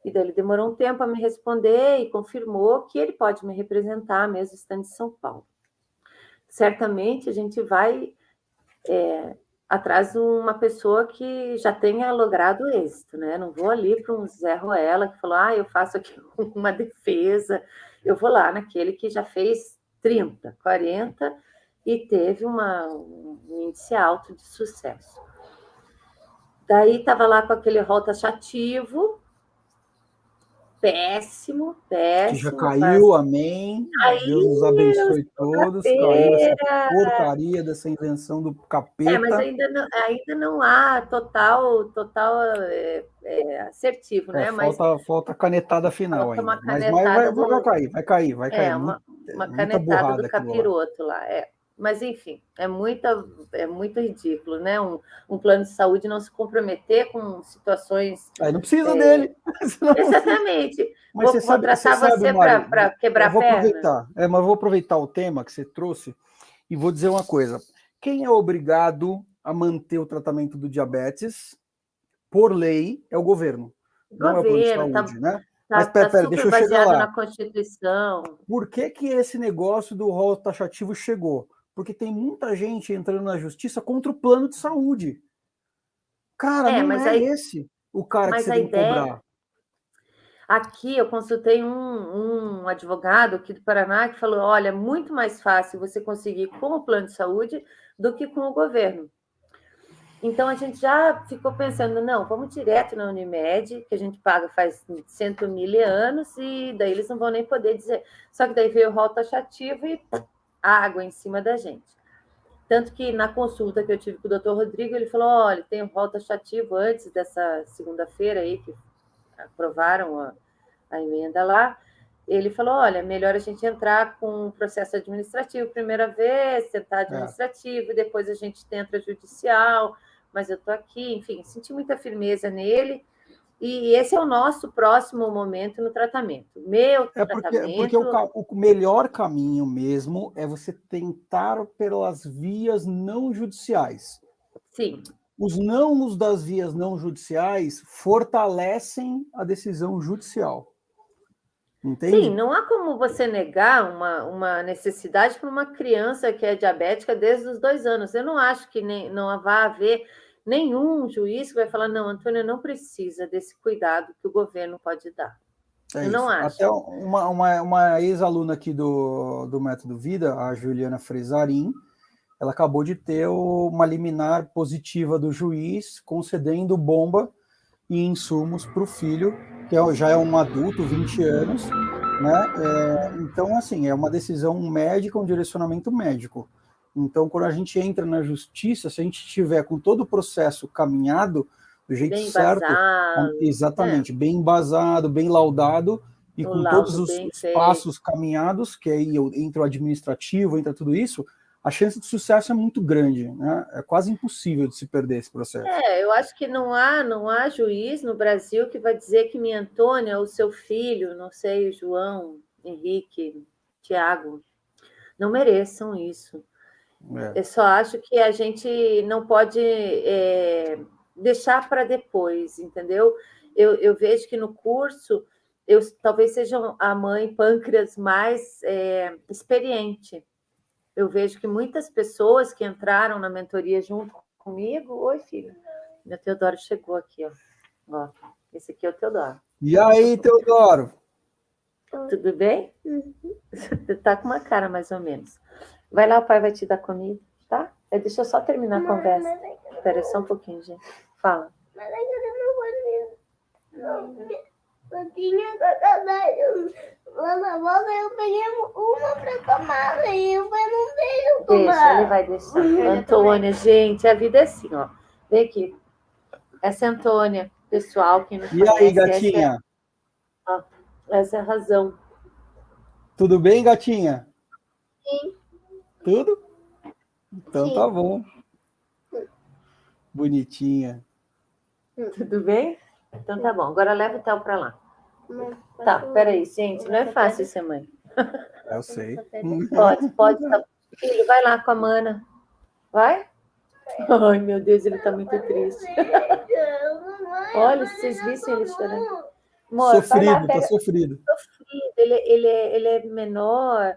E daí ele demorou um tempo a me responder e confirmou que ele pode me representar, mesmo estando em São Paulo. Certamente a gente vai atrás de uma pessoa que já tenha logrado êxito, né? Não vou ali para um Zé Ruela que falou, eu faço aqui uma defesa. Eu vou lá naquele que já fez 30, 40 e teve um índice alto de sucesso. Daí estava lá com aquele rol taxativo, péssimo. Que já caiu, amém. Deus nos abençoe todos. Caiu essa porcaria dessa invenção do capeta. Mas ainda não há total assertivo, né? Falta a canetada final ainda. Uma canetada vai cair. Uma canetada do capiroto lá. Mas, enfim, é muito ridículo, né? Um plano de saúde não se comprometer com situações... Aí não precisa dele. Exatamente. Mas vou tratar você para quebrar a perna. Mas eu vou aproveitar o tema que você trouxe e vou dizer uma coisa. Quem é obrigado a manter o tratamento do diabetes, por lei, é o governo. Não é o plano de saúde, né? Mas pera, deixa eu chegar lá. Na Constituição. Por que esse negócio do rol taxativo chegou? Porque tem muita gente entrando na justiça contra o plano de saúde. Cara, esse o cara que você tem que cobrar. Aqui eu consultei um advogado aqui do Paraná que falou, olha, é muito mais fácil você conseguir com o plano de saúde do que com o governo. Então, a gente já ficou pensando, não, vamos direto na Unimed, que a gente paga faz 100.000 anos, e daí eles não vão nem poder dizer. Só que daí veio o rol taxativo e água em cima da gente. Tanto que na consulta que eu tive com o doutor Rodrigo, ele falou, olha, tem um rol taxativo antes dessa segunda-feira aí, que aprovaram a emenda lá. Ele falou, olha, melhor a gente entrar com um processo administrativo primeira vez, tentar administrativo, e depois a gente tenta judicial, mas eu estou aqui, enfim, senti muita firmeza nele, E esse é o nosso próximo momento no tratamento. Meu Porque tratamento... o melhor caminho mesmo é você tentar pelas vias não judiciais. Sim. Os não das vias não judiciais fortalecem a decisão judicial. Entende? Sim, não há como você negar uma necessidade para uma criança que é diabética desde os 2 anos. Eu não acho que não vai haver nenhum juiz que vai falar, não, Antônia, não precisa desse cuidado que o governo pode dar. É Eu não isso. acho. Até uma ex-aluna aqui do Método Vida, a Juliana Fresarim, ela acabou de ter uma liminar positiva do juiz concedendo bomba e insumos para o filho, que já é um adulto, 20 anos, né? Então, assim, é uma decisão médica, um direcionamento médico. Então, quando a gente entra na justiça, se a gente tiver com todo o processo caminhado do jeito Bem certo, embasado. exatamente, bem embasado, bem laudado, e O com todos laudo os bem feito. passos caminhados, que aí entra o administrativo, entra tudo isso, a chance de sucesso é muito grande, né? É quase impossível de se perder esse processo. Eu acho que não há juiz no Brasil que vai dizer que minha Antônia, o seu filho, não sei, o João, Henrique, Tiago, não mereçam isso. Eu só acho que a gente não pode deixar para depois, entendeu? Eu vejo que no curso eu talvez seja a mãe pâncreas mais experiente. Eu vejo que muitas pessoas que entraram na mentoria junto comigo... Oi, filho. Meu Teodoro chegou aqui, ó. Esse aqui é o Teodoro. E aí, Teodoro? Tudo bem? Tá com uma cara mais ou menos. Vai lá, o pai vai te dar comida, tá? Deixa eu só terminar a conversa. Espera só um pouquinho, gente. Fala. Mas é que eu não vou. Eu tinha lá na volta, eu peguei uma para tomar e eu não deixo tomar. Deixa, ele vai deixar. Antônia, gente, a vida é assim, ó. Vem aqui. Essa é a Antônia, pessoal, quem não conhece. E aí, gatinha? Essa é a razão. Tudo bem, gatinha? Sim. Tudo? Então Sim. Tá bom. Bonitinha. Tudo bem? Então tá bom. Agora leva o Theo para lá. Tá, peraí, gente. Não é fácil ser mãe. Eu sei. Pode. Tá. Filho, vai lá com a Mana. Vai? Ai, meu Deus, ele tá muito triste. Olha, se vocês vissem ele chorando. Amor, sofrido, vai lá, pega... tá sofrido. Ele é menor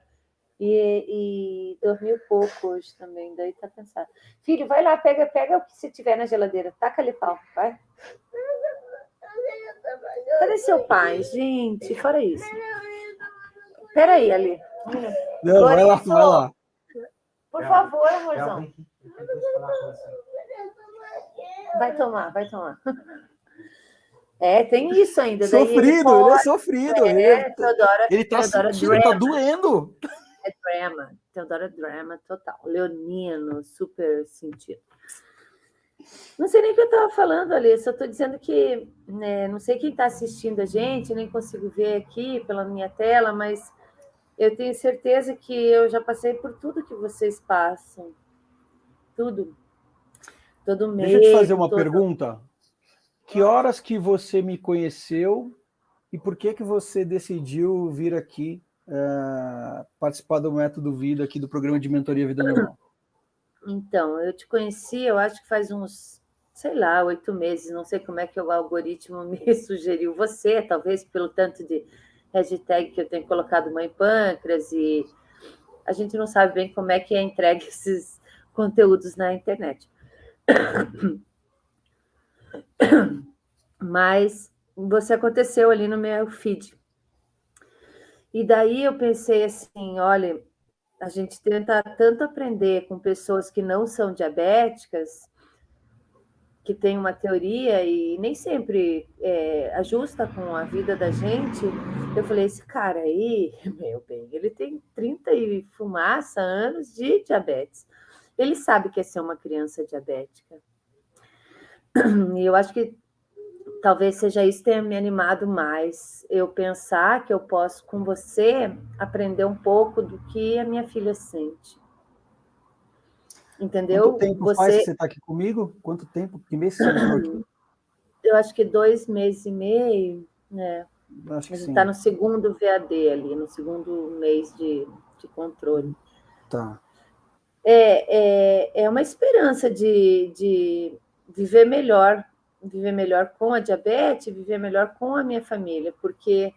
e dormiu pouco hoje também, daí tá cansado. Filho, vai lá, pega o que você tiver na geladeira, taca ali pau, vai. Cadê seu pai, gente? Fora isso. Peraí, Ali. Não, vai lá. Por favor, amorzão. Vai tomar. Tem isso ainda. Sofrido, daí ele é sofrido. Ele tá sentindo, tá doendo. É drama. Teodoro é drama total. Leonino, super sentido. Não sei nem o que eu estava falando, ali. Só estou dizendo que não sei quem está assistindo a gente, nem consigo ver aqui pela minha tela, mas eu tenho certeza que eu já passei por tudo que vocês passam. Tudo. Todo mês. Deixa eu te fazer uma pergunta. Que horas que você me conheceu e por que você decidiu vir aqui participar do Método Vida, aqui do programa de mentoria Vida Normal? Então, eu te conheci, eu acho que faz uns, 8 meses, não sei como é que o algoritmo me sugeriu você, talvez pelo tanto de hashtag que eu tenho colocado mãe pâncreas, e a gente não sabe bem como é que é entregue esses conteúdos na internet. Mas você aconteceu ali no meu feed. E daí eu pensei assim, olha, a gente tenta tanto aprender com pessoas que não são diabéticas, que tem uma teoria e nem sempre ajusta com a vida da gente. Eu falei, esse cara aí, meu bem, ele tem 30 e fumaça anos de diabetes. Ele sabe que é ser uma criança diabética. E eu acho que talvez seja isso que tenha me animado mais. Eu pensar que eu posso, com você, aprender um pouco do que a minha filha sente. Entendeu? Quanto tempo faz que você está aqui comigo? Quanto tempo? Que mês você entrou aqui? eu acho que 2 meses e meio, né? Acho que A gente sim. está no segundo VAD ali, no segundo mês de controle. Tá. É uma esperança de viver melhor com a diabetes, viver melhor com a minha família, porque,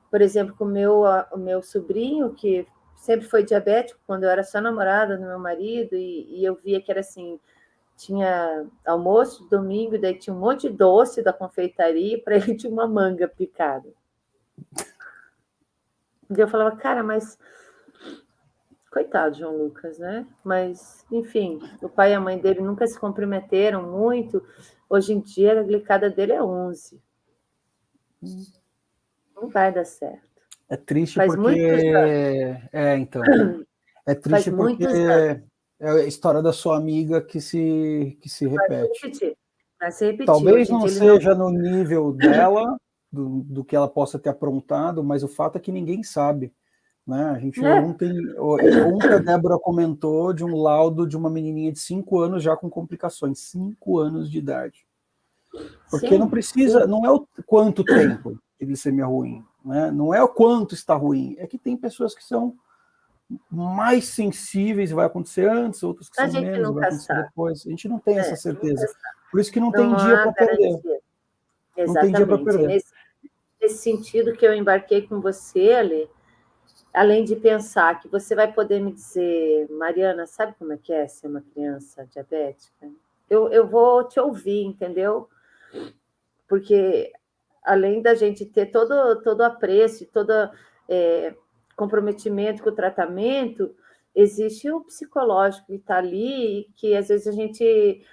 por exemplo, com o meu sobrinho, que sempre foi diabético, quando eu era só namorada do meu marido, e eu via que era assim, tinha almoço de domingo, daí tinha um monte de doce da confeitaria, para ele tinha uma manga picada. E eu falava, cara, mas coitado, João Lucas, né? Mas, enfim, o pai e a mãe dele nunca se comprometeram muito. Hoje em dia, a glicada dele é 11. Não vai dar certo. É triste Faz porque... muitos anos. Então. É Faz triste porque muitos anos. é a história da sua amiga que se Vai se repete. repetir. Vai se repetir. Talvez Hoje em não dia, ele não. seja no nível dela, do que ela possa ter aprontado, mas o fato é que ninguém sabe. Né? A gente É, ontem a Débora comentou de um laudo de uma menininha de 5 anos já com complicações, 5 anos de idade. Porque não sim, precisa, sim. não é o quanto tempo de glicemia ruim, né? Não é o quanto está ruim, é que tem pessoas que são mais sensíveis, vai acontecer antes, outros que A são gente menos, vai nunca acontecer sabe. depois. A gente não tem essa Nunca certeza. sabe. Por isso que não tem Não dia há para perder. garantia. Não tem dia para Exatamente. perder. Nesse sentido que eu embarquei com você, Ale, além de pensar que você vai poder me dizer, Mariana, sabe como é que é ser uma criança diabética? Eu vou te ouvir, entendeu? Porque além da gente ter todo apreço, todo comprometimento com o tratamento, existe o psicológico que está ali, que às vezes a gente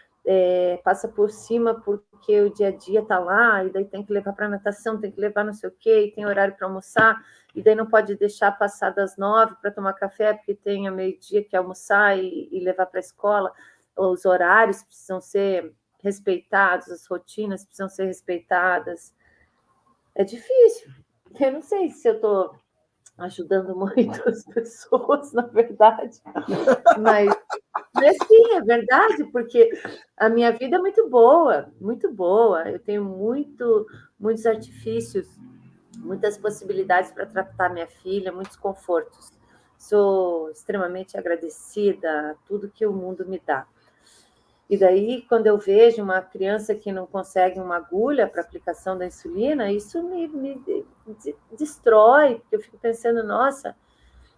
passa por cima porque o dia a dia está lá, e daí tem que levar para natação, tem que levar não sei o quê, e tem horário para almoçar, e daí não pode deixar passar das 9 para tomar café, porque tem a meio-dia que almoçar e levar para a escola. Os horários precisam ser respeitados, as rotinas precisam ser respeitadas. É difícil. Eu não sei se eu estou ajudando muitas pessoas, na verdade, mas sim, é verdade, porque a minha vida é muito boa, muito boa. Eu tenho muitos artifícios, muitas possibilidades para tratar minha filha, muitos confortos. Sou extremamente agradecida a tudo que o mundo me dá. E daí, quando eu vejo uma criança que não consegue uma agulha para aplicação da insulina, isso me destrói, porque eu fico pensando, nossa,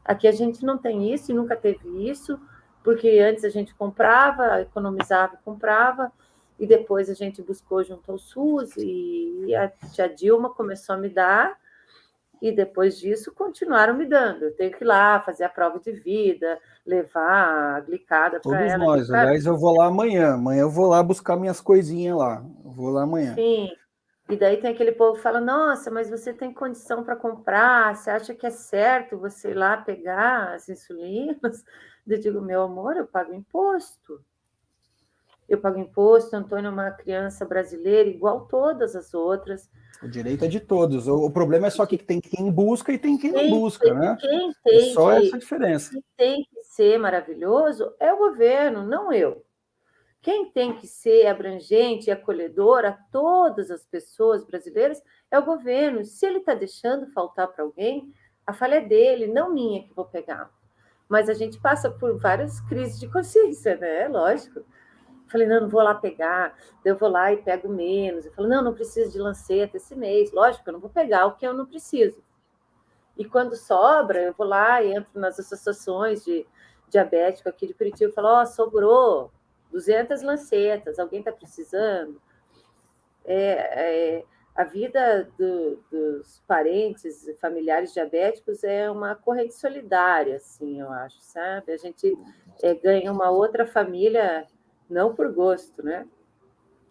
aqui a gente não tem isso e nunca teve isso, porque antes a gente comprava, economizava e comprava, e depois a gente buscou junto ao SUS, e a tia Dilma começou a me dar, e depois disso continuaram me dando. Eu tenho que ir lá fazer a prova de vida, levar a glicada para Todos ela ali nós. para. Aliás, eu vou lá amanhã. Amanhã eu vou lá buscar minhas coisinhas lá. Eu vou lá amanhã. Sim. E daí tem aquele povo que fala: nossa, mas você tem condição para comprar? Você acha que é certo você ir lá pegar as insulinas? Eu digo: meu amor, eu pago imposto. Eu pago imposto. Antônio é uma criança brasileira igual todas as outras. O direito é de todos. O problema é só que tem quem busca e tem quem não Quem, busca, né? quem É tem só essa que, diferença. quem tem que ser maravilhoso é o governo, não eu. Quem tem que ser abrangente e acolhedor a todas as pessoas brasileiras é o governo. Se ele está deixando faltar para alguém, a falha é dele, não minha que vou pegar. Mas a gente passa por várias crises de consciência, né? Lógico. Falei, não vou lá pegar, eu vou lá e pego menos. Eu falei, não preciso de lanceta esse mês. Lógico, eu não vou pegar o que eu não preciso. E quando sobra, eu vou lá e entro nas associações de diabético aqui de Curitiba e falo, sobrou 200 lancetas, alguém está precisando? A vida dos parentes e familiares diabéticos é uma corrente solidária, assim, eu acho, sabe? A gente ganha uma outra família, não por gosto, né?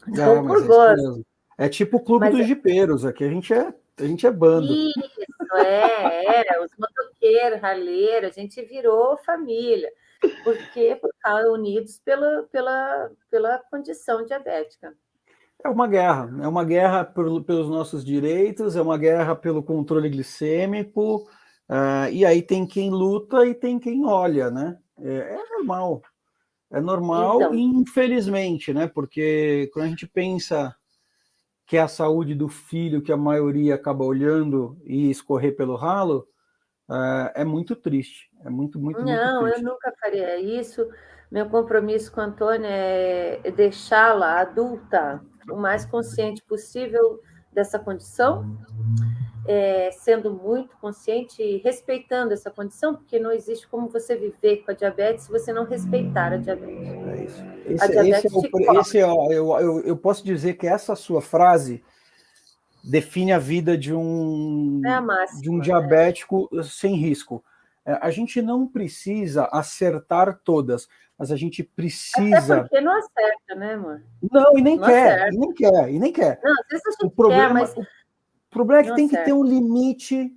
Não Mas por é isso gosto, mesmo. É tipo o clube mas dos jipeiros. Aqui a gente é bando. isso, os motoqueiros, ralheiros, a gente virou família, porque por causa unidos pela condição diabética. É uma guerra pelos nossos direitos, é uma guerra pelo controle glicêmico, e aí tem quem luta e tem quem olha, né? É normal, Então, infelizmente, né? Porque quando a gente pensa que é a saúde do filho que a maioria acaba olhando e escorrer pelo ralo, é muito triste. É muito, muito, muito Não, eu triste. nunca faria isso. Meu compromisso com a Antônia é deixá-la adulta o mais consciente possível dessa condição, sendo muito consciente e respeitando essa condição, porque não existe como você viver com a diabetes se você não respeitar a diabetes. É isso. A diabetes te cobra. Eu posso dizer que essa sua frase define a vida de É a de um máxima, né? diabético sem risco. A gente não precisa acertar todas, mas a gente Até precisa. porque não acerta, né, amor? Não, e nem Não quer, acerta. e nem quer, e nem quer. Não, às vezes a O gente quer, problema, mas o problema é que não tem que ter acerta. um limite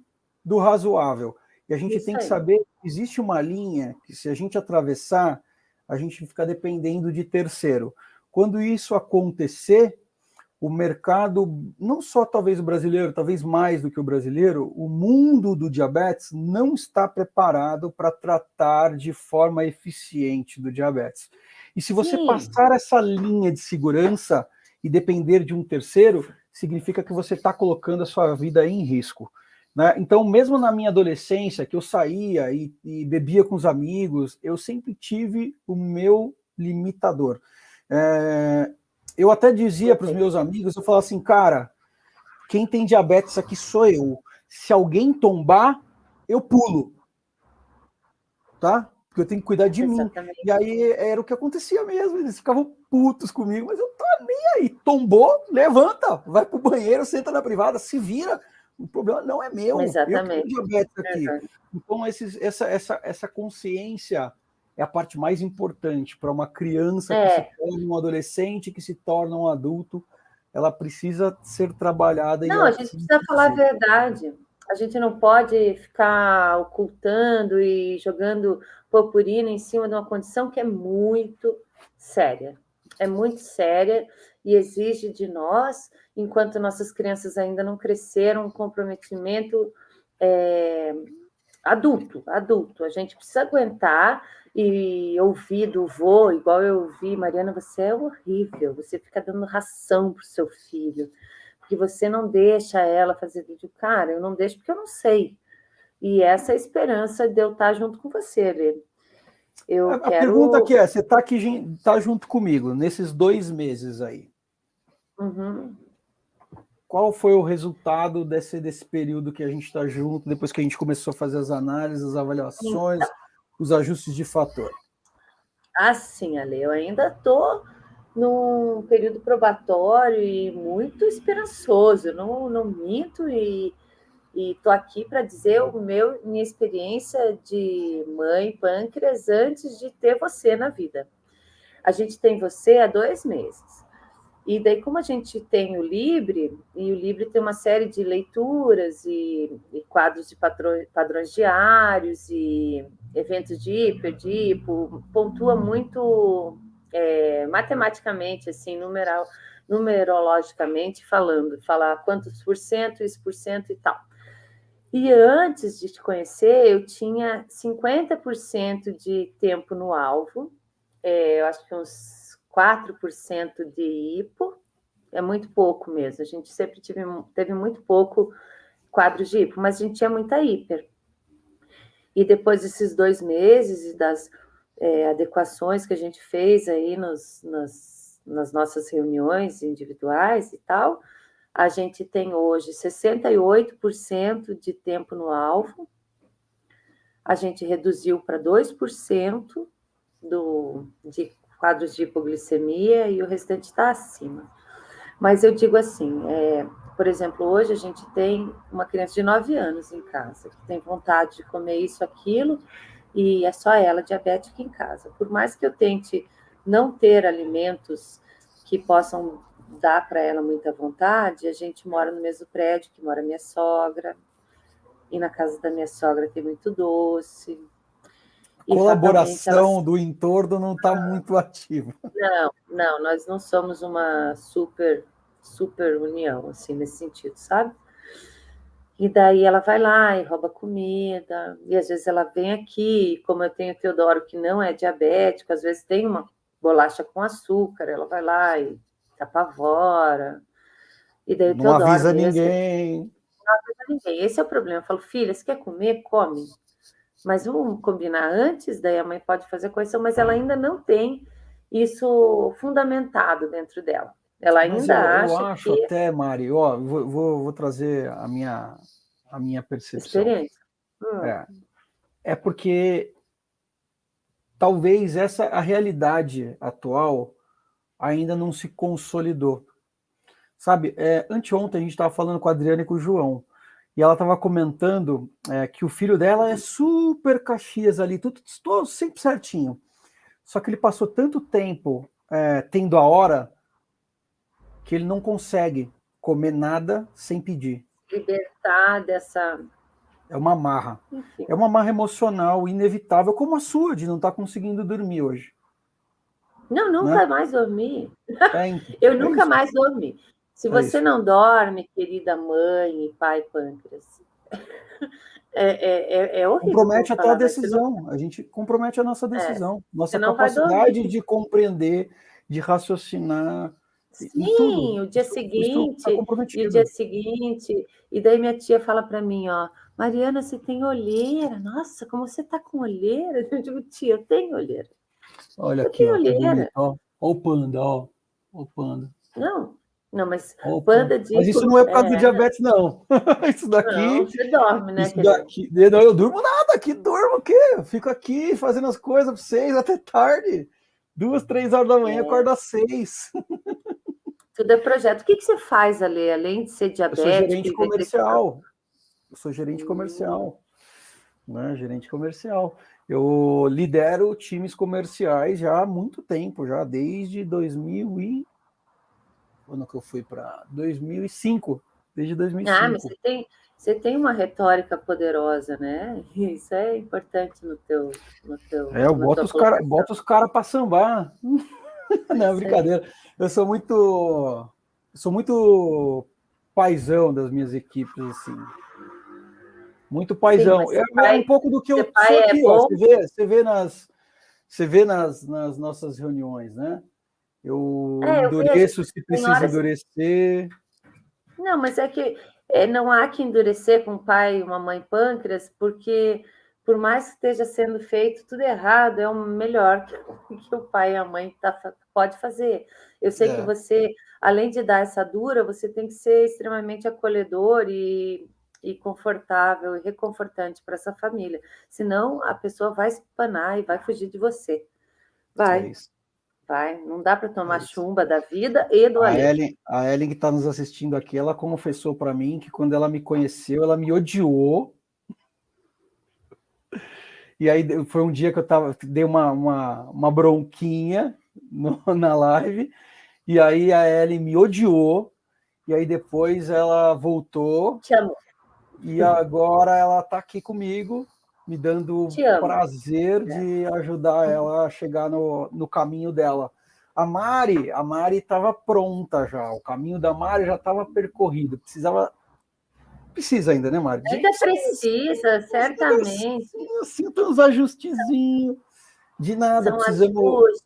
do razoável. E a gente Isso tem que aí. saber que existe uma linha que, se a gente atravessar, a gente fica dependendo de terceiro. Quando isso acontecer, o mercado, não só talvez o brasileiro, talvez mais do que o brasileiro, o mundo do diabetes não está preparado para tratar de forma eficiente do diabetes. E se você Sim, passar essa linha de segurança e depender de um terceiro, significa que você está colocando a sua vida em risco. Né? Então, mesmo na minha adolescência, que eu saía e bebia com os amigos, eu sempre tive o meu limitador. Eu até dizia para os meus amigos, eu falava assim, cara, quem tem diabetes aqui sou eu. Se alguém tombar, eu pulo, tá? Porque eu tenho que cuidar de mim. exatamente. E aí era o que acontecia mesmo, eles ficavam putos comigo, mas eu tô nem aí. Tombou, levanta, vai pro banheiro, senta na privada, se vira. O problema não é meu, eu que tenho Exatamente. diabetes aqui. Exato. Então, essa consciência é a parte mais importante para uma criança que se É. torna um adolescente, que se torna um adulto. Ela precisa ser trabalhada e Não, ela a gente precisa precisa falar a crescer. verdade. A gente não pode ficar ocultando e jogando purpurina em cima de uma condição que é muito séria. É muito séria e exige de nós, enquanto nossas crianças ainda não cresceram, um comprometimento é, adulto, adulto. A gente precisa aguentar e ouvir do vô, igual eu ouvi, Mariana, você é horrível, você fica dando ração para o seu filho, porque você não deixa ela fazer vídeo. Cara, eu não deixo porque eu não sei. E essa é a esperança de eu estar junto com você, Lê. Eu A pergunta quero. aqui é: você está aqui, tá junto comigo nesses 2 meses aí? Uhum. Qual foi o resultado desse período que a gente está junto, depois que a gente começou a fazer as análises, as avaliações, os ajustes de fator? Assim, Ale, eu ainda estou num período probatório e muito esperançoso. Eu não minto e estou aqui para dizer minha experiência de mãe pâncreas antes de ter você na vida. A gente tem você há 2 meses. E daí, como a gente tem o Libre, e o Libre tem uma série de leituras e quadros de padrões diários e eventos de hiper, de hipo, pontua muito matematicamente, assim, numerologicamente falando, falar quantos por cento, isso por cento e tal. E antes de te conhecer, eu tinha 50% de tempo no alvo, eu acho que uns 4% de hipo, é muito pouco mesmo. A gente sempre teve muito pouco quadros de hipo, mas a gente tinha muita hiper. E depois desses 2 meses e das adequações que a gente fez aí nas nossas reuniões individuais e tal, a gente tem hoje 68% de tempo no alvo, a gente reduziu para 2% de quadros de hipoglicemia e o restante está acima. Mas eu digo assim, por exemplo, hoje a gente tem uma criança de 9 anos em casa, que tem vontade de comer isso, aquilo, e é só ela diabética em casa. Por mais que eu tente não ter alimentos que possam dar para ela muita vontade, a gente mora no mesmo prédio que mora minha sogra, e na casa da minha sogra tem muito doce, e fatalmente ela. Colaboração do entorno não está muito ativa. Não, nós não somos uma super união, assim, nesse sentido, sabe? E daí ela vai lá e rouba comida, e às vezes ela vem aqui, como eu tenho o Teodoro que não é diabético, às vezes tem uma bolacha com açúcar, ela vai lá e se apavora. E daí o Não Teodoro avisa mesmo, ninguém. não avisa ninguém. Esse é o problema. Eu falo, filha, você quer comer? Come. Mas vamos combinar antes, daí a mãe pode fazer correção, mas ela ainda não tem isso fundamentado dentro dela. Ela Mas ainda eu acha acho que até, Mari, ó, vou trazer a minha percepção. experiência. É, é porque talvez essa a realidade atual ainda não se consolidou. Sabe, anteontem a gente estava falando com a Adriana e com o João, e ela estava comentando que o filho dela é super Caxias ali, tudo sempre certinho. Só que ele passou tanto tempo tendo a hora que ele não consegue comer nada sem pedir. Libertar dessa. É uma marra. Enfim. É uma marra emocional inevitável, como a sua, de não estar conseguindo dormir hoje. Não, Né? nunca mais dormi. Então, Eu é nunca isso. mais dormi. Se É você isso. não dorme, querida mãe e pai pâncreas, é horrível o que eu vou Compromete até a falar, mas decisão. A gente compromete a nossa decisão, você nossa não vai dormir. capacidade de compreender, de raciocinar, em tudo. Sim, Isso está o dia comprometido. seguinte, e daí minha tia fala para mim, ó, Mariana, você tem olheira? Nossa, como você tá com olheira? Eu digo, tia, eu tenho olheira. Olha Eu aqui, tenho ó, que bonito, olheira. ó. Ó o panda, ó. Ó o panda. Não, não, mas Ó o panda. panda Mas de. isso não é por causa do diabetes, não. Isso Não, daqui, você dorme, né, isso querido? daqui. Não, eu durmo nada aqui, durmo o quê? Eu fico aqui fazendo as coisas para vocês até tarde. 2, 3 horas da manhã, É, acordo às 6. tudo é projeto. O que que você faz, Ale, além de ser Eu sou diabético gerente e detectar? comercial. Eu sou gerente Hum, comercial, né? Gerente comercial. Eu lidero times comerciais já há muito tempo, já desde 2000 e quando que eu fui para 2005, desde mas 2005. você tem uma retórica poderosa, né? Isso é importante Eu na tua colocação. boto os cara para sambar. Não, Isso aí. brincadeira. Eu sou muito paizão das minhas equipes, assim. Muito Sim, paizão. mas É um pouco do que ser eu sou pai é aqui, ó. bom. Você vê nas nossas reuniões, né? Eu Eu vejo. endureço se Tem precisa horas. endurecer. Não, mas é que não há que endurecer com um pai e uma mãe pâncreas, porque por mais que esteja sendo feito tudo errado, é o melhor que o pai e a mãe pode fazer. Eu sei que É, você, além de dar essa dura, você tem que ser extremamente acolhedor e confortável e reconfortante para essa família. Senão a pessoa vai espanar e vai fugir de você. é Vai, isso. vai. Não dá para É tomar isso. chumba da vida e do alheio. A Ellen que está nos assistindo aqui, ela confessou para mim que quando ela me conheceu, ela me odiou. E aí foi um dia que dei uma bronquinha na live. E aí a Ellen me odiou. E aí depois ela voltou. Te amo, E agora ela está aqui comigo, me dando te amo. prazer de ajudar ela a chegar no caminho dela. A Mari estava pronta já, o caminho da Mari já estava percorrido. Precisa ainda, né, Mari? Ainda precisa, Uns certamente. negocinhos assim, tem uns ajustezinhos. De nada, São precisamos, ajustes.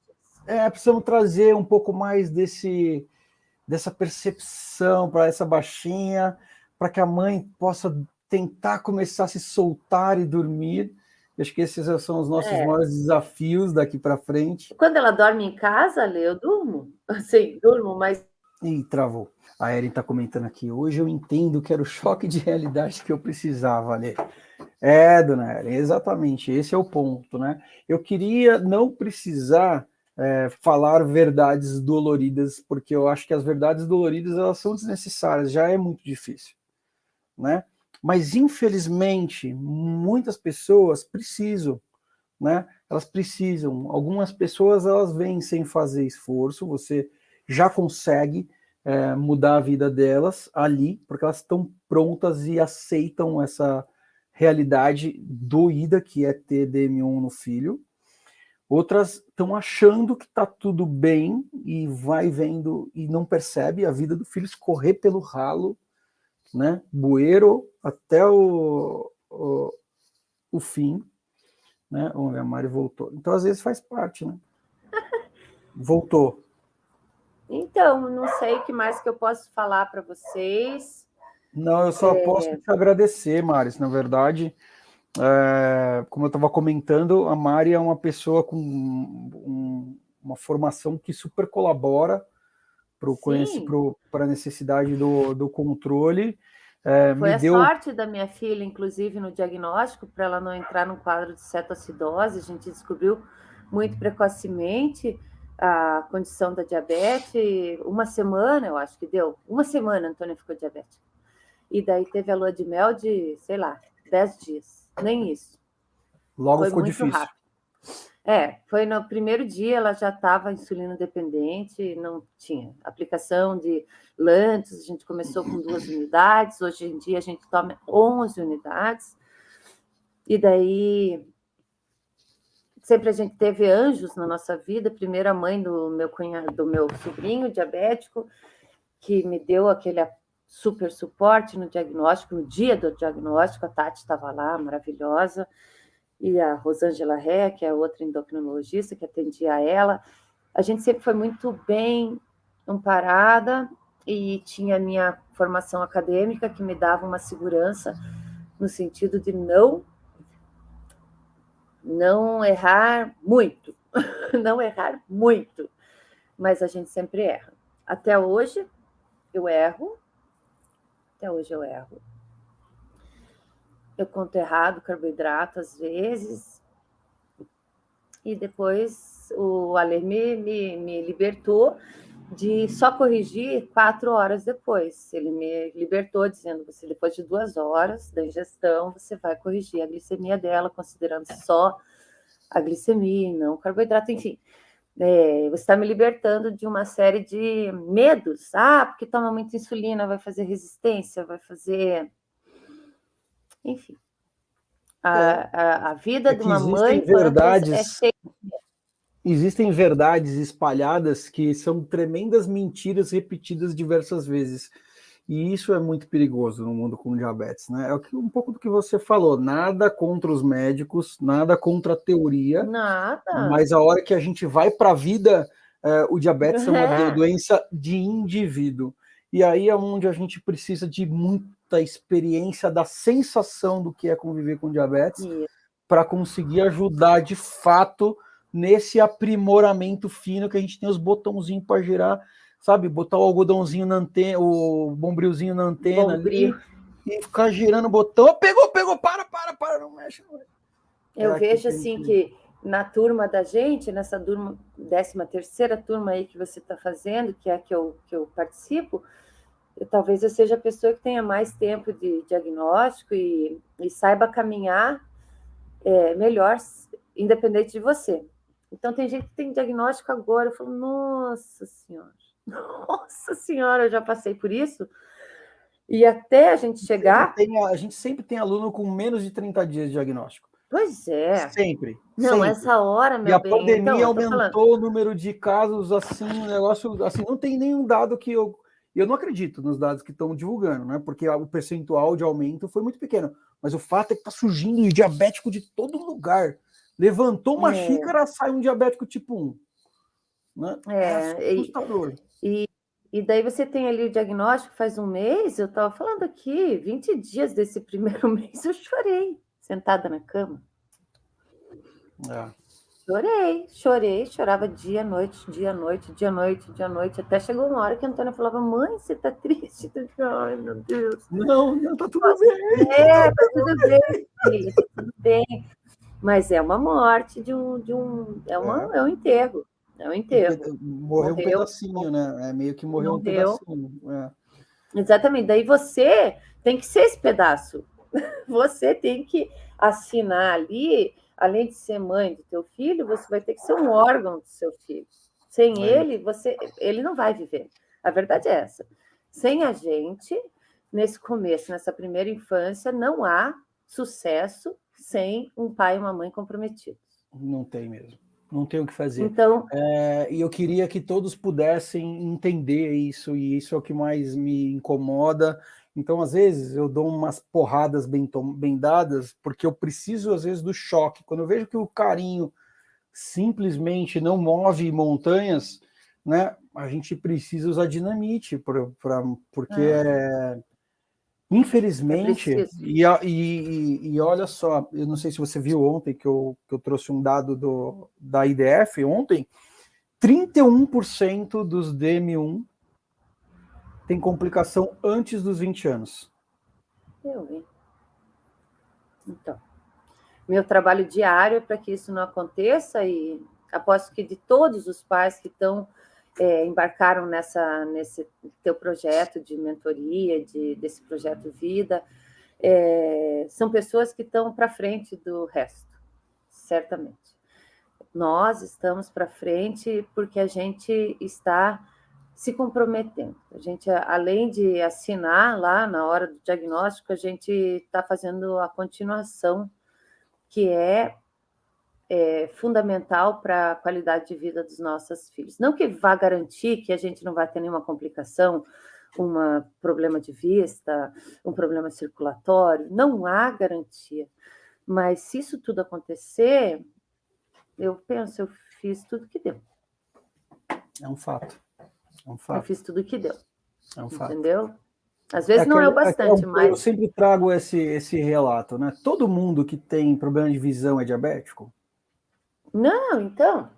precisamos trazer um pouco mais dessa percepção para essa baixinha, para que a mãe possa tentar começar a se soltar e dormir. Eu acho que esses são os nossos É. maiores desafios daqui para frente. Quando ela dorme em casa, Lê, eu durmo. Sim, durmo, mas E travou. A Erin está comentando aqui. Hoje eu entendo que era o choque de realidade que eu precisava, né? Dona Erin, exatamente. Esse é o ponto, né? Eu queria não precisar falar verdades doloridas, porque eu acho que as verdades doloridas elas são desnecessárias, já é muito difícil, né? Mas infelizmente muitas pessoas precisam, né? Elas precisam. Algumas pessoas elas vêm sem fazer esforço. Você já consegue mudar a vida delas ali, porque elas estão prontas e aceitam essa realidade doída que é ter DM1 no filho. Outras estão achando que está tudo bem e vai vendo e não percebe a vida do filho escorrer pelo ralo, né? Bueiro até o fim, né? Onde a Mari voltou. Então, às vezes, faz parte, né? Voltou. Então, não sei o que mais que eu posso falar para vocês. Não, eu só posso te agradecer, Maris, na verdade. Como eu estava comentando, a Mari é uma pessoa com uma formação que super colabora para a necessidade do controle. Foi Me a deu. sorte da minha filha, inclusive, no diagnóstico, para ela não entrar num quadro de cetoacidose. A gente descobriu muito precocemente a condição da diabetes. Uma semana, eu acho que deu. Uma semana a Antônia ficou diabética. E daí teve a lua de mel de, sei lá, 10 dias. Nem isso. Logo Foi ficou muito difícil. rápido. Foi no primeiro dia, ela já estava insulina dependente, não tinha aplicação de Lantus, a gente começou com 2 unidades, hoje em dia a gente toma 11 unidades, e daí sempre a gente teve anjos na nossa vida, primeiro a mãe do meu cunhado, do meu sobrinho diabético, que me deu aquele super suporte no diagnóstico, no dia do diagnóstico, a Tati estava lá, maravilhosa, e a Rosângela Ré, que é outra endocrinologista que atendia ela. A gente sempre foi muito bem amparada e tinha a minha formação acadêmica que me dava uma segurança no sentido de não errar muito, não errar muito, mas a gente sempre erra. Até hoje eu erro, eu conto errado carboidrato às vezes, e depois o Ale me libertou de só corrigir 4 horas depois. Ele me libertou dizendo que você, depois de 2 horas da ingestão, você vai corrigir a glicemia dela, considerando só a glicemia, não o carboidrato, enfim. Você está me libertando de uma série de medos. Porque toma muita insulina, vai fazer resistência, vai fazer... Enfim. A vida de uma mãe pâncreas é cheia. Existem verdades espalhadas que são tremendas mentiras repetidas diversas vezes. E isso é muito perigoso no mundo com diabetes, né? É um pouco do que você falou, nada contra os médicos, nada contra a teoria, Nada. Mas a hora que a gente vai para a vida, o diabetes é uma doença de indivíduo. E aí é onde a gente precisa de muita experiência da sensação do que é conviver com diabetes para conseguir ajudar de fato nesse aprimoramento fino que a gente tem os botãozinhos para girar, sabe? Botar o algodãozinho na antena, o bombrilzinho na antena ali e ficar girando o botão. Pegou, para, não mexe. Eu vejo assim que na turma da gente, nessa turma, 13ª turma aí que você está fazendo, que é a que eu participo, talvez eu seja a pessoa que tenha mais tempo de diagnóstico e saiba caminhar melhor, independente de você. Então, tem gente que tem diagnóstico agora, eu falo, nossa senhora, eu já passei por isso. E até a gente chegar... A gente sempre tem aluno com menos de 30 dias de diagnóstico. Pois é. Sempre. Não, sempre. essa hora, meu bem... E a pandemia então, aumentou o número de casos, assim, um negócio... Assim, não tem nenhum dado que eu não acredito nos dados que estão divulgando, né? Porque o percentual de aumento foi muito pequeno. Mas o fato é que está surgindo diabético de todo lugar. Levantou uma xícara, sai um diabético tipo 1. Né? É assustador. E daí você tem ali o diagnóstico, faz um mês, eu estava falando aqui, 20 dias desse primeiro mês, eu chorei, sentada na cama. Chorava dia, noite, até chegou uma hora que a Antônia falava, mãe, você tá triste? Ai, meu Deus. Não, tá tudo bem. Tá tudo bem, filha, tá tudo bem. Mas é uma morte é um enterro. É um enterro. Morreu um pedacinho, né? É meio que morreu um pedacinho. Exatamente. Daí você tem que ser esse pedaço. Você tem que assinar ali, além de ser mãe do teu filho, você vai ter que ser um órgão do seu filho. Sem ele não vai viver. A verdade é essa. Sem a gente, nesse começo, nessa primeira infância, não há sucesso sem um pai e uma mãe comprometidos. Não tem mesmo. Não tem o que fazer. Então, e eu queria que todos pudessem entender isso, e isso é o que mais me incomoda. Então, às vezes, eu dou umas porradas bem dadas, porque eu preciso, às vezes, do choque. Quando eu vejo que o carinho simplesmente não move montanhas, né? a gente precisa usar dinamite, porque infelizmente, e olha só, eu não sei se você viu ontem que eu trouxe um dado da IDF ontem, 31% dos DM1 tem complicação antes dos 20 anos. Eu vi. Então, meu trabalho diário é para que isso não aconteça, e aposto que de todos os pais que embarcaram nesse teu projeto de mentoria, desse projeto Vida, são pessoas que estão para frente do resto, certamente. Nós estamos para frente porque a gente está se comprometendo. A gente, além de assinar lá na hora do diagnóstico, a gente está fazendo a continuação, que é fundamental para a qualidade de vida dos nossos filhos. Não que vá garantir que a gente não vai ter nenhuma complicação, um problema de vista, um problema circulatório, não há garantia. Mas se isso tudo acontecer, eu penso, eu fiz tudo que deu. É um fato. Eu fiz tudo que deu. É um fato. Entendeu? Às vezes não é o bastante, mas... Eu sempre trago esse relato, né? Todo mundo que tem problema de visão é diabético? Não, então...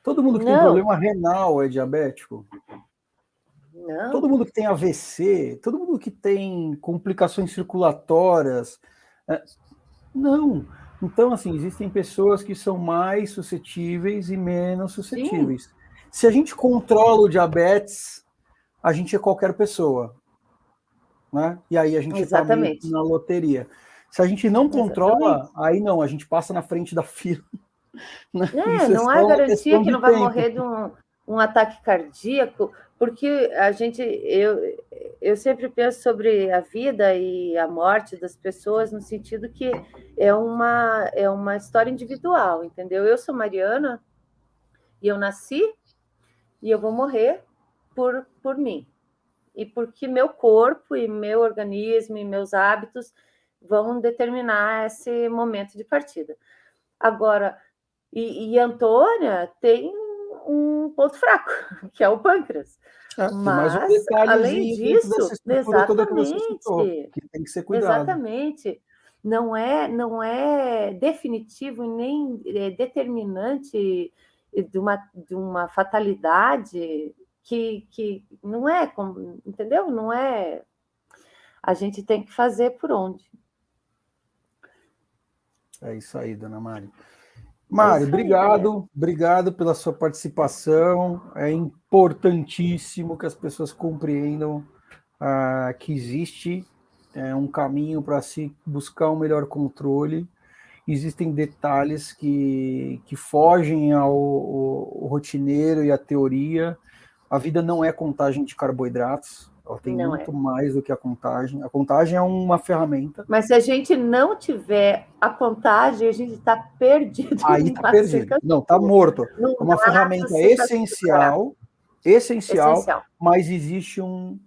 Todo mundo que tem problema renal é diabético? Não. Todo mundo que tem AVC? Todo mundo que tem complicações circulatórias? Não. Então, assim, existem pessoas que são mais suscetíveis e menos suscetíveis. Sim. Se a gente controla o diabetes, a gente é qualquer pessoa, né? E aí a gente está na loteria. Se a gente não controla, aí não, a gente passa na frente da fila. Né? Não há garantia que não vai morrer de um ataque cardíaco, porque eu sempre penso sobre a vida e a morte das pessoas no sentido que é uma história individual, entendeu? Eu sou Mariana e eu nasci e eu vou morrer por mim. E porque meu corpo e meu organismo e meus hábitos vão determinar esse momento de partida. Agora, e Antônia tem um ponto fraco, que é o pâncreas. Mas, além disso, exatamente, que tem que ser cuidado. Exatamente. Não é definitivo nem determinante de uma fatalidade que não é, entendeu? Não é. A gente tem que fazer por onde. É isso aí, dona Mari. Mari, obrigado pela sua participação. É importantíssimo que as pessoas compreendam que existe um caminho para se buscar um melhor controle. Existem detalhes que fogem ao rotineiro e à teoria. A vida não é contagem de carboidratos. Ela tem muito mais do que a contagem. A contagem é uma ferramenta. Mas se a gente não tiver a contagem, a gente está perdido. Aí está perdido. Não, está morto. É uma ferramenta essencial, mas existe um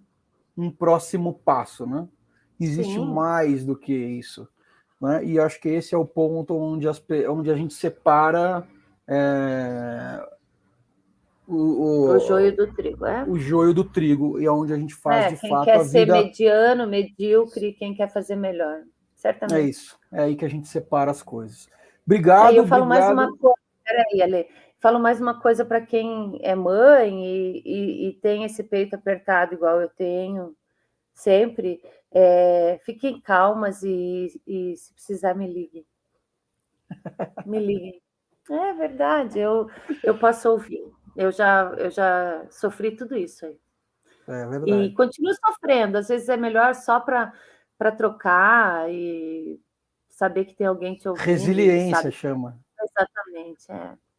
próximo passo, né? Existe mais do que isso. Né? E acho que esse é o ponto onde a gente separa... O joio do trigo, O joio do trigo, e é onde a gente faz, de fato, a vida... Quem quer ser mediano, medíocre, quem quer fazer melhor, certamente. É isso, é aí que a gente separa as coisas. Obrigado, eu falo mais uma coisa, peraí, Ale, falo mais uma coisa para quem é mãe e tem esse peito apertado igual eu tenho, sempre, fiquem calmas e se precisar me liguem. Me liguem. É verdade, eu posso ouvir. Eu já sofri tudo isso aí. É verdade. E continuo sofrendo. Às vezes é melhor só para trocar e saber que tem alguém te ouvindo. Resiliência, sabe? Chama. Exatamente,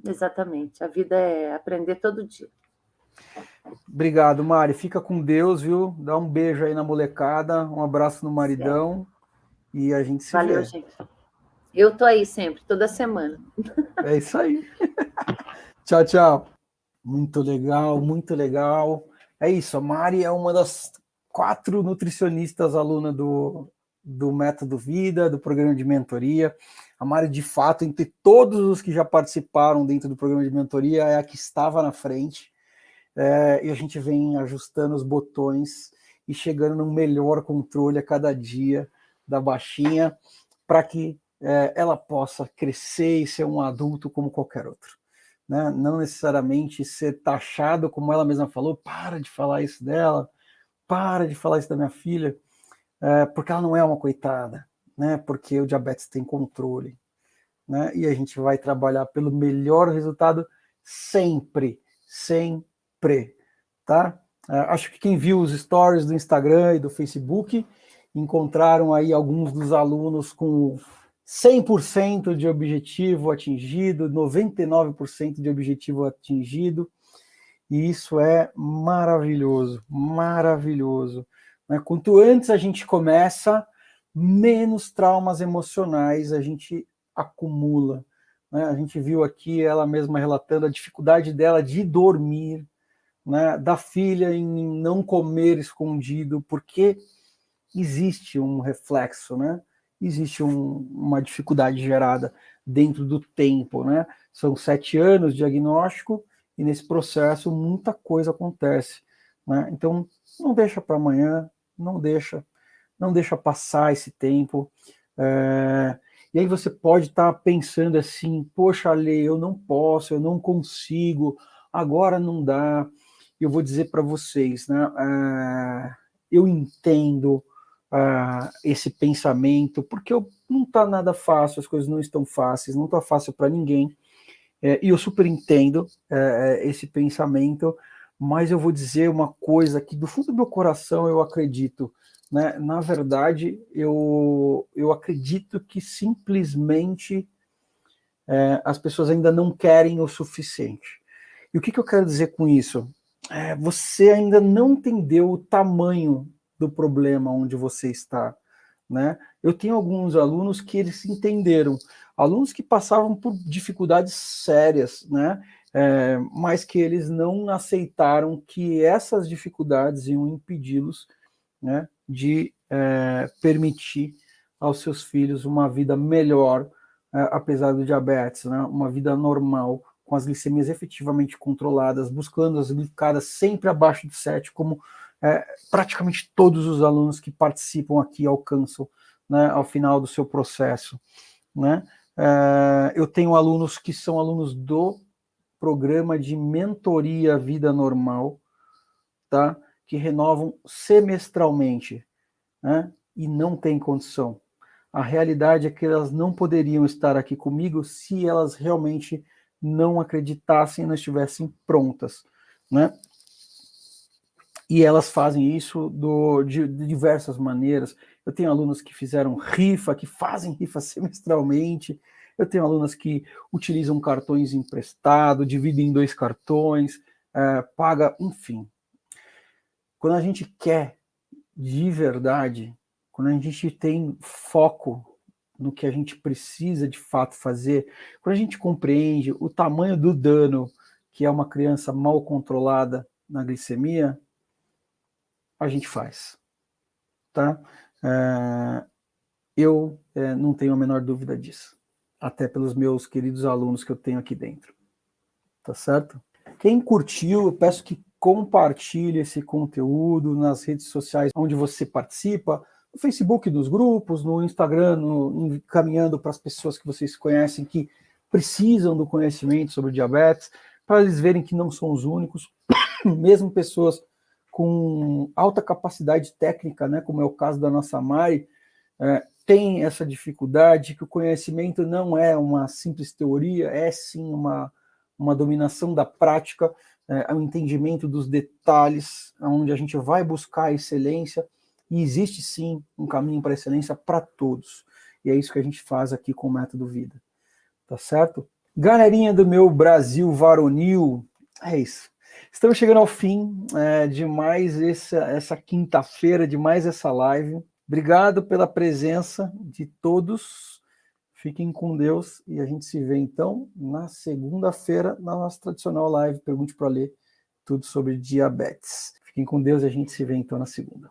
exatamente. A vida é aprender todo dia. Obrigado, Mari. Fica com Deus, viu? Dá um beijo aí na molecada, um abraço no maridão e a gente se vê. Valeu, gente. Eu tô aí sempre, toda semana. É isso aí. Tchau, tchau. Muito legal, muito legal. É isso, a Mari é uma das 4 nutricionistas aluna do Método Vida, do programa de mentoria. A Mari, de fato, entre todos os que já participaram dentro do programa de mentoria, é a que estava na frente. e a gente vem ajustando os botões e chegando no melhor controle a cada dia da baixinha, para que ela possa crescer e ser um adulto como qualquer outro. Né? Não necessariamente ser taxado, como ela mesma falou, para de falar isso dela, para de falar isso da minha filha, porque ela não é uma coitada, né? Porque o diabetes tem controle. Né? E a gente vai trabalhar pelo melhor resultado sempre, sempre, tá? Acho que quem viu os stories do Instagram e do Facebook encontraram aí alguns dos alunos com 100% de objetivo atingido, 99% de objetivo atingido, e isso é maravilhoso, maravilhoso. Né? Quanto antes a gente começa, menos traumas emocionais a gente acumula. Né? A gente viu aqui ela mesma relatando a dificuldade dela de dormir, né? Da filha em não comer escondido, porque existe um reflexo, né? Existe uma dificuldade gerada dentro do tempo, né? São 7 anos de diagnóstico e nesse processo muita coisa acontece, né? Então não deixa para amanhã, não deixa passar esse tempo. E aí você pode estar pensando assim, poxa, Ale, eu não posso, eu não consigo, agora não dá. Eu vou dizer para vocês, né? Eu entendo esse pensamento, porque não está nada fácil, as coisas não estão fáceis, não está fácil para ninguém, e eu super entendo esse pensamento, mas eu vou dizer uma coisa que do fundo do meu coração eu acredito, né? Na verdade, eu acredito que simplesmente as pessoas ainda não querem o suficiente. E o que eu quero dizer com isso? Você ainda não entendeu o tamanho do problema onde você está, né? Eu tenho alguns alunos que eles entenderam, alunos que passavam por dificuldades sérias, né? Mas que eles não aceitaram que essas dificuldades iam impedi-los, né, de permitir aos seus filhos uma vida melhor, apesar do diabetes, né? Uma vida normal, com as glicemias efetivamente controladas, buscando as glicadas sempre abaixo de 7, como praticamente todos os alunos que participam aqui alcançam, né, ao final do seu processo. Né? Eu tenho alunos que são alunos do programa de mentoria Vida Normal, tá? Que renovam semestralmente, né? E não tem condição. A realidade é que elas não poderiam estar aqui comigo se elas realmente não acreditassem e não estivessem prontas, né? E elas fazem isso de diversas maneiras. Eu tenho alunos que fizeram rifa, que fazem rifa semestralmente. Eu tenho alunos que utilizam cartões emprestados, dividem em 2 cartões, paga, enfim. Quando a gente quer de verdade, quando a gente tem foco no que a gente precisa de fato fazer, quando a gente compreende o tamanho do dano que é uma criança mal controlada na glicemia, a gente faz, tá? Eu não tenho a menor dúvida disso, até pelos meus queridos alunos que eu tenho aqui dentro, tá certo? Quem curtiu, eu peço que compartilhe esse conteúdo nas redes sociais onde você participa, no Facebook, nos grupos, no Instagram, encaminhando para as pessoas que vocês conhecem que precisam do conhecimento sobre diabetes, para eles verem que não são os únicos, mesmo pessoas com alta capacidade técnica, né, como é o caso da nossa Mari, tem essa dificuldade, que o conhecimento não é uma simples teoria, é sim uma dominação da prática, um entendimento dos detalhes, onde a gente vai buscar a excelência, e existe sim um caminho para a excelência para todos. E é isso que a gente faz aqui com o Método Vida. Tá certo? Galerinha do meu Brasil varonil, é isso. Estamos chegando ao fim de mais essa quinta-feira, de mais essa live. Obrigado pela presença de todos. Fiquem com Deus e a gente se vê então na segunda-feira na nossa tradicional live Pergunte para Ler, tudo sobre diabetes. Fiquem com Deus e a gente se vê então na segunda.